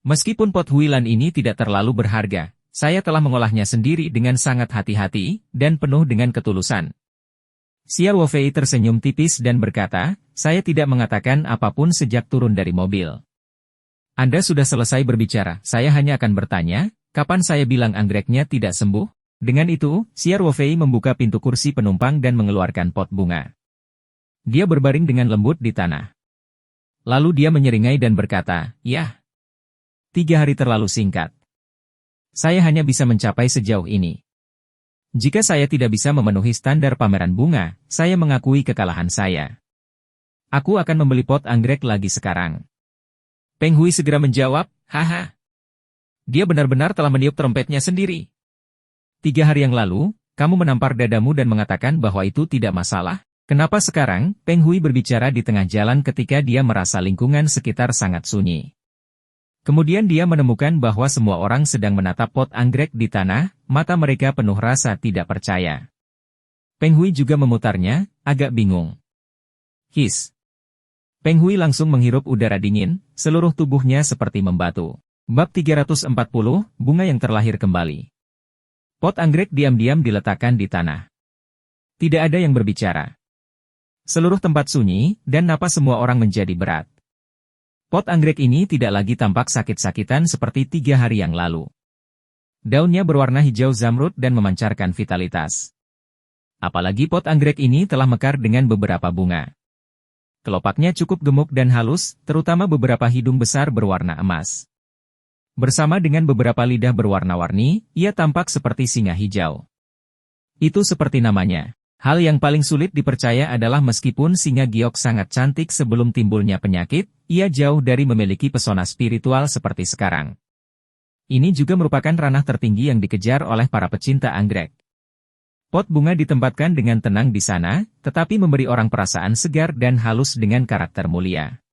Meskipun pot huilan ini tidak terlalu berharga, saya telah mengolahnya sendiri dengan sangat hati-hati, dan penuh dengan ketulusan. Xia Ruofei tersenyum tipis dan berkata, saya tidak mengatakan apapun sejak turun dari mobil. Anda sudah selesai berbicara, saya hanya akan bertanya, kapan saya bilang anggreknya tidak sembuh? Dengan itu, Xia Ruofei membuka pintu kursi penumpang dan mengeluarkan pot bunga. Dia berbaring dengan lembut di tanah. Lalu dia menyeringai dan berkata, "Yah, 3 hari terlalu singkat. Saya hanya bisa mencapai sejauh ini. Jika saya tidak bisa memenuhi standar pameran bunga, saya mengakui kekalahan saya. Aku akan membeli pot anggrek lagi sekarang." Peng Hui segera menjawab, "Haha. Dia benar-benar telah meniup trompetnya sendiri. 3 hari yang lalu, kamu menampar dadamu dan mengatakan bahwa itu tidak masalah. Kenapa sekarang?" Peng Hui berbicara di tengah jalan ketika dia merasa lingkungan sekitar sangat sunyi. Kemudian dia menemukan bahwa semua orang sedang menatap pot anggrek di tanah, mata mereka penuh rasa tidak percaya. Peng Hui juga memutarnya, agak bingung. His. Peng Hui langsung menghirup udara dingin, seluruh tubuhnya seperti membatu. Bab 340, bunga yang terlahir kembali. Pot anggrek diam-diam diletakkan di tanah. Tidak ada yang berbicara. Seluruh tempat sunyi, dan napas semua orang menjadi berat. Pot anggrek ini tidak lagi tampak sakit-sakitan seperti 3 hari yang lalu. Daunnya berwarna hijau zamrud dan memancarkan vitalitas. Apalagi pot anggrek ini telah mekar dengan beberapa bunga. Kelopaknya cukup gemuk dan halus, terutama beberapa hidung besar berwarna emas. Bersama dengan beberapa lidah berwarna-warni, ia tampak seperti singa hijau. Itu seperti namanya. Hal yang paling sulit dipercaya adalah meskipun singa giok sangat cantik sebelum timbulnya penyakit, ia jauh dari memiliki pesona spiritual seperti sekarang. Ini juga merupakan ranah tertinggi yang dikejar oleh para pecinta anggrek. Pot bunga ditempatkan dengan tenang di sana, tetapi memberi orang perasaan segar dan halus dengan karakter mulia.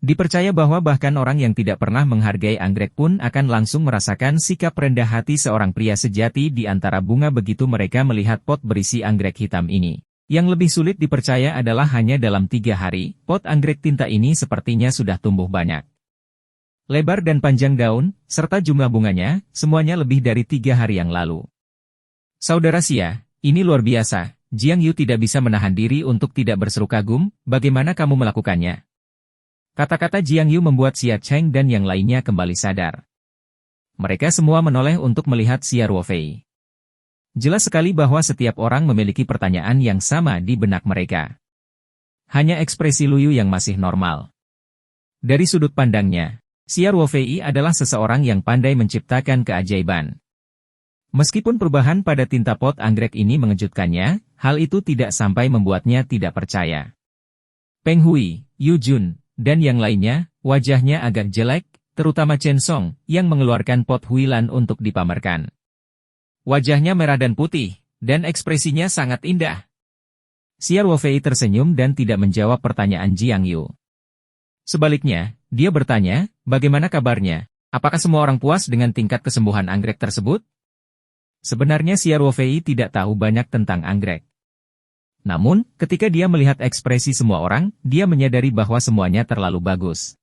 Dipercaya bahwa bahkan orang yang tidak pernah menghargai anggrek pun akan langsung merasakan sikap rendah hati seorang pria sejati di antara bunga begitu mereka melihat pot berisi anggrek hitam ini. Yang lebih sulit dipercaya adalah hanya dalam 3 hari, pot anggrek tinta ini sepertinya sudah tumbuh banyak. Lebar dan panjang daun, serta jumlah bunganya, semuanya lebih dari 3 hari yang lalu. Saudara Xia, ini luar biasa. Jiang Yu tidak bisa menahan diri untuk tidak berseru kagum, bagaimana kamu melakukannya? Kata-kata Jiang Yu membuat Xia Cheng dan yang lainnya kembali sadar. Mereka semua menoleh untuk melihat Xia Ruofei. Jelas sekali bahwa setiap orang memiliki pertanyaan yang sama di benak mereka. Hanya ekspresi Luyu yang masih normal. Dari sudut pandangnya, Xia Ruofei adalah seseorang yang pandai menciptakan keajaiban. Meskipun perubahan pada tinta pot anggrek ini mengejutkannya, hal itu tidak sampai membuatnya tidak percaya. Peng Hui, Yu Jun, dan yang lainnya, wajahnya agak jelek, terutama Chen Song, yang mengeluarkan pot huilan untuk dipamerkan. Wajahnya merah dan putih, dan ekspresinya sangat indah. Xia Ruofei tersenyum dan tidak menjawab pertanyaan Jiang Yu. Sebaliknya, dia bertanya, bagaimana kabarnya? Apakah semua orang puas dengan tingkat kesembuhan anggrek tersebut? Sebenarnya Xia Ruofei tidak tahu banyak tentang anggrek. Namun, ketika dia melihat ekspresi semua orang, dia menyadari bahwa semuanya terlalu bagus.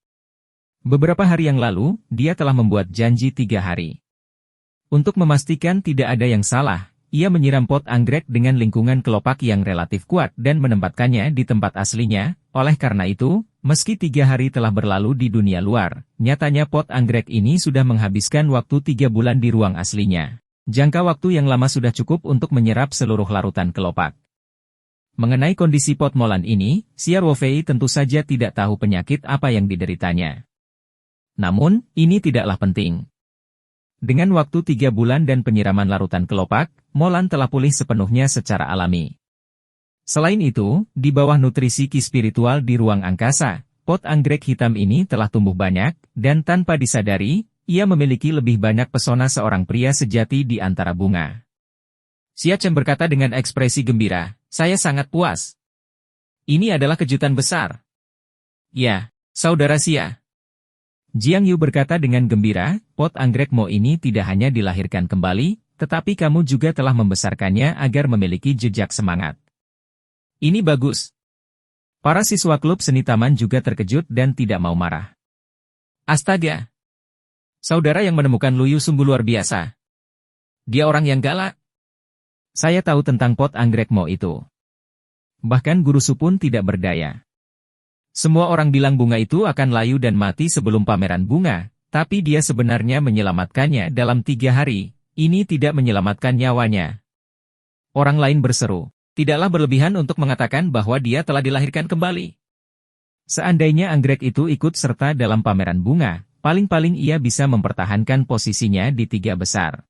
Beberapa hari yang lalu, dia telah membuat janji 3 hari. Untuk memastikan tidak ada yang salah, ia menyiram pot anggrek dengan lingkungan kelopak yang relatif kuat dan menempatkannya di tempat aslinya. Oleh karena itu, meski 3 hari telah berlalu di dunia luar, nyatanya pot anggrek ini sudah menghabiskan waktu 3 bulan di ruang aslinya. Jangka waktu yang lama sudah cukup untuk menyerap seluruh larutan kelopak. Mengenai kondisi pot molan ini, Xia Ruofei tentu saja tidak tahu penyakit apa yang dideritanya. Namun, ini tidaklah penting. Dengan waktu 3 bulan dan penyiraman larutan kelopak, molan telah pulih sepenuhnya secara alami. Selain itu, di bawah nutrisi ki spiritual di ruang angkasa, pot anggrek hitam ini telah tumbuh banyak, dan tanpa disadari, ia memiliki lebih banyak pesona seorang pria sejati di antara bunga. Xia Chen berkata dengan ekspresi gembira, saya sangat puas. Ini adalah kejutan besar. Ya, saudara Xia. Jiang Yu berkata dengan gembira, pot anggrek Mo ini tidak hanya dilahirkan kembali, tetapi kamu juga telah membesarkannya agar memiliki jejak semangat. Ini bagus. Para siswa klub seni taman juga terkejut dan tidak mau marah. Astaga! Saudara yang menemukan Luyu sungguh luar biasa. Dia orang yang galak. Saya tahu tentang pot anggrek Mo itu. Bahkan guru Su pun tidak berdaya. Semua orang bilang bunga itu akan layu dan mati sebelum pameran bunga, tapi dia sebenarnya menyelamatkannya dalam 3 hari. Ini tidak menyelamatkan nyawanya. Orang lain berseru, tidaklah berlebihan untuk mengatakan bahwa dia telah dilahirkan kembali. Seandainya anggrek itu ikut serta dalam pameran bunga, paling-paling ia bisa mempertahankan posisinya di 3 besar.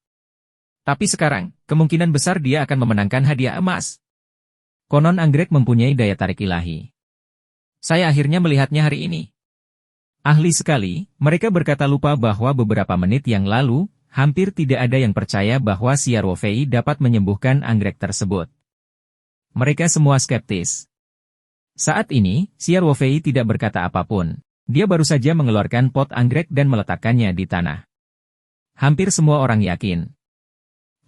Tapi sekarang, kemungkinan besar dia akan memenangkan hadiah emas. Konon anggrek mempunyai daya tarik ilahi. Saya akhirnya melihatnya hari ini. Ahli sekali, mereka berkata lupa bahwa beberapa menit yang lalu, hampir tidak ada yang percaya bahwa Xia Ruofei dapat menyembuhkan anggrek tersebut. Mereka semua skeptis. Saat ini, Xia Ruofei tidak berkata apapun. Dia baru saja mengeluarkan pot anggrek dan meletakkannya di tanah. Hampir semua orang yakin.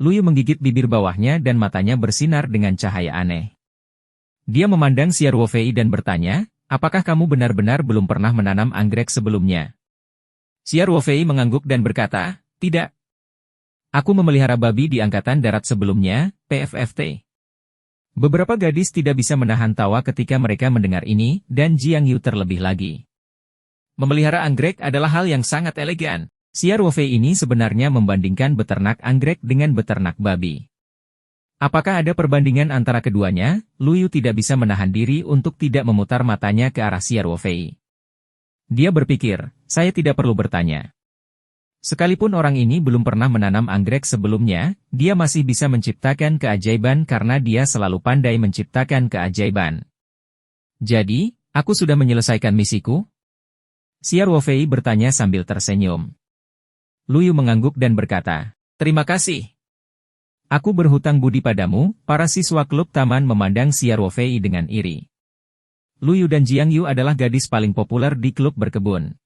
Luyu menggigit bibir bawahnya dan matanya bersinar dengan cahaya aneh. Dia memandang Xia Ruofei dan bertanya, apakah kamu benar-benar belum pernah menanam anggrek sebelumnya? Xia Ruofei mengangguk dan berkata, tidak. Aku memelihara babi di Angkatan Darat sebelumnya, PFFT. Beberapa gadis tidak bisa menahan tawa ketika mereka mendengar ini, dan Jiang Yu terlebih lagi. Memelihara anggrek adalah hal yang sangat elegan. Xia Ruofei ini sebenarnya membandingkan beternak anggrek dengan beternak babi. Apakah ada perbandingan antara keduanya? Luyu tidak bisa menahan diri untuk tidak memutar matanya ke arah Xia Ruofei. Dia berpikir, saya tidak perlu bertanya. Sekalipun orang ini belum pernah menanam anggrek sebelumnya, dia masih bisa menciptakan keajaiban karena dia selalu pandai menciptakan keajaiban. Jadi, aku sudah menyelesaikan misiku? Xia Ruofei bertanya sambil tersenyum. Luyu mengangguk dan berkata, terima kasih. Aku berhutang budi padamu. Para siswa klub taman memandang Xia Ruofei dengan iri. Luyu dan Jiang Yu adalah gadis paling populer di klub berkebun.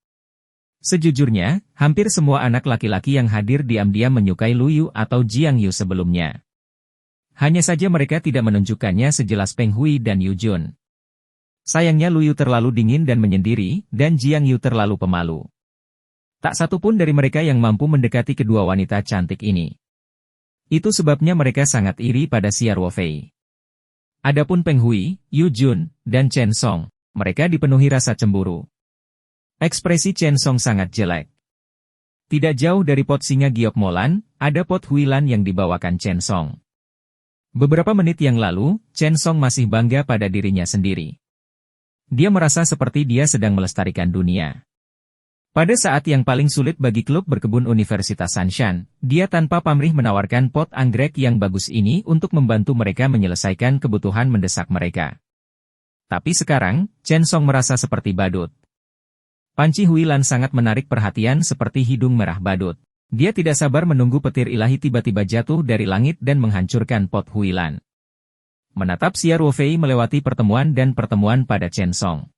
Sejujurnya, hampir semua anak laki-laki yang hadir diam-diam menyukai Luyu atau Jiang Yu sebelumnya. Hanya saja mereka tidak menunjukkannya sejelas Peng Hui dan Yu Jun. Sayangnya Luyu terlalu dingin dan menyendiri, dan Jiang Yu terlalu pemalu. Tak satu pun dari mereka yang mampu mendekati kedua wanita cantik ini. Itu sebabnya mereka sangat iri pada Xia Ruofei. Adapun Peng Hui, Yu Jun, dan Chen Song, mereka dipenuhi rasa cemburu. Ekspresi Chen Song sangat jelek. Tidak jauh dari pot singa Giok Molan, ada pot Huilan yang dibawakan Chen Song. Beberapa menit yang lalu, Chen Song masih bangga pada dirinya sendiri. Dia merasa seperti dia sedang melestarikan dunia. Pada saat yang paling sulit bagi klub berkebun Universitas Sanshan, dia tanpa pamrih menawarkan pot anggrek yang bagus ini untuk membantu mereka menyelesaikan kebutuhan mendesak mereka. Tapi sekarang, Chen Song merasa seperti badut. Panci Huilan sangat menarik perhatian seperti hidung merah badut. Dia tidak sabar menunggu petir ilahi tiba-tiba jatuh dari langit dan menghancurkan pot Huilan. Menatap Xia Ruofei melewati pertemuan dan pertemuan pada Chen Song.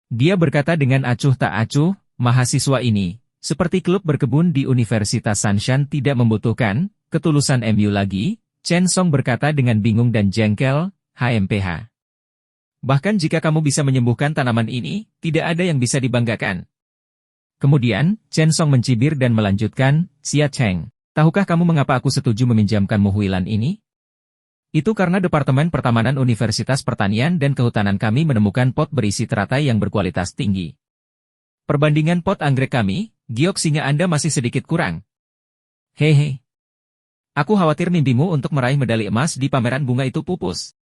Dia berkata dengan acuh tak acuh, mahasiswa ini, seperti klub berkebun di Universitas Sanshan tidak membutuhkan ketulusan MU lagi. Chen Song berkata dengan bingung dan jengkel, HMPH. Bahkan jika kamu bisa menyembuhkan tanaman ini, tidak ada yang bisa dibanggakan. Kemudian, Chen Song mencibir dan melanjutkan, Xia Cheng, tahukah kamu mengapa aku setuju meminjamkan Huilan ini? Itu karena Departemen Pertamanan Universitas Pertanian dan Kehutanan kami menemukan pot berisi teratai yang berkualitas tinggi. Perbandingan pot anggrek kami, giok singa Anda masih sedikit kurang. Hehe. Aku khawatir mimpimu untuk meraih medali emas di pameran bunga itu pupus.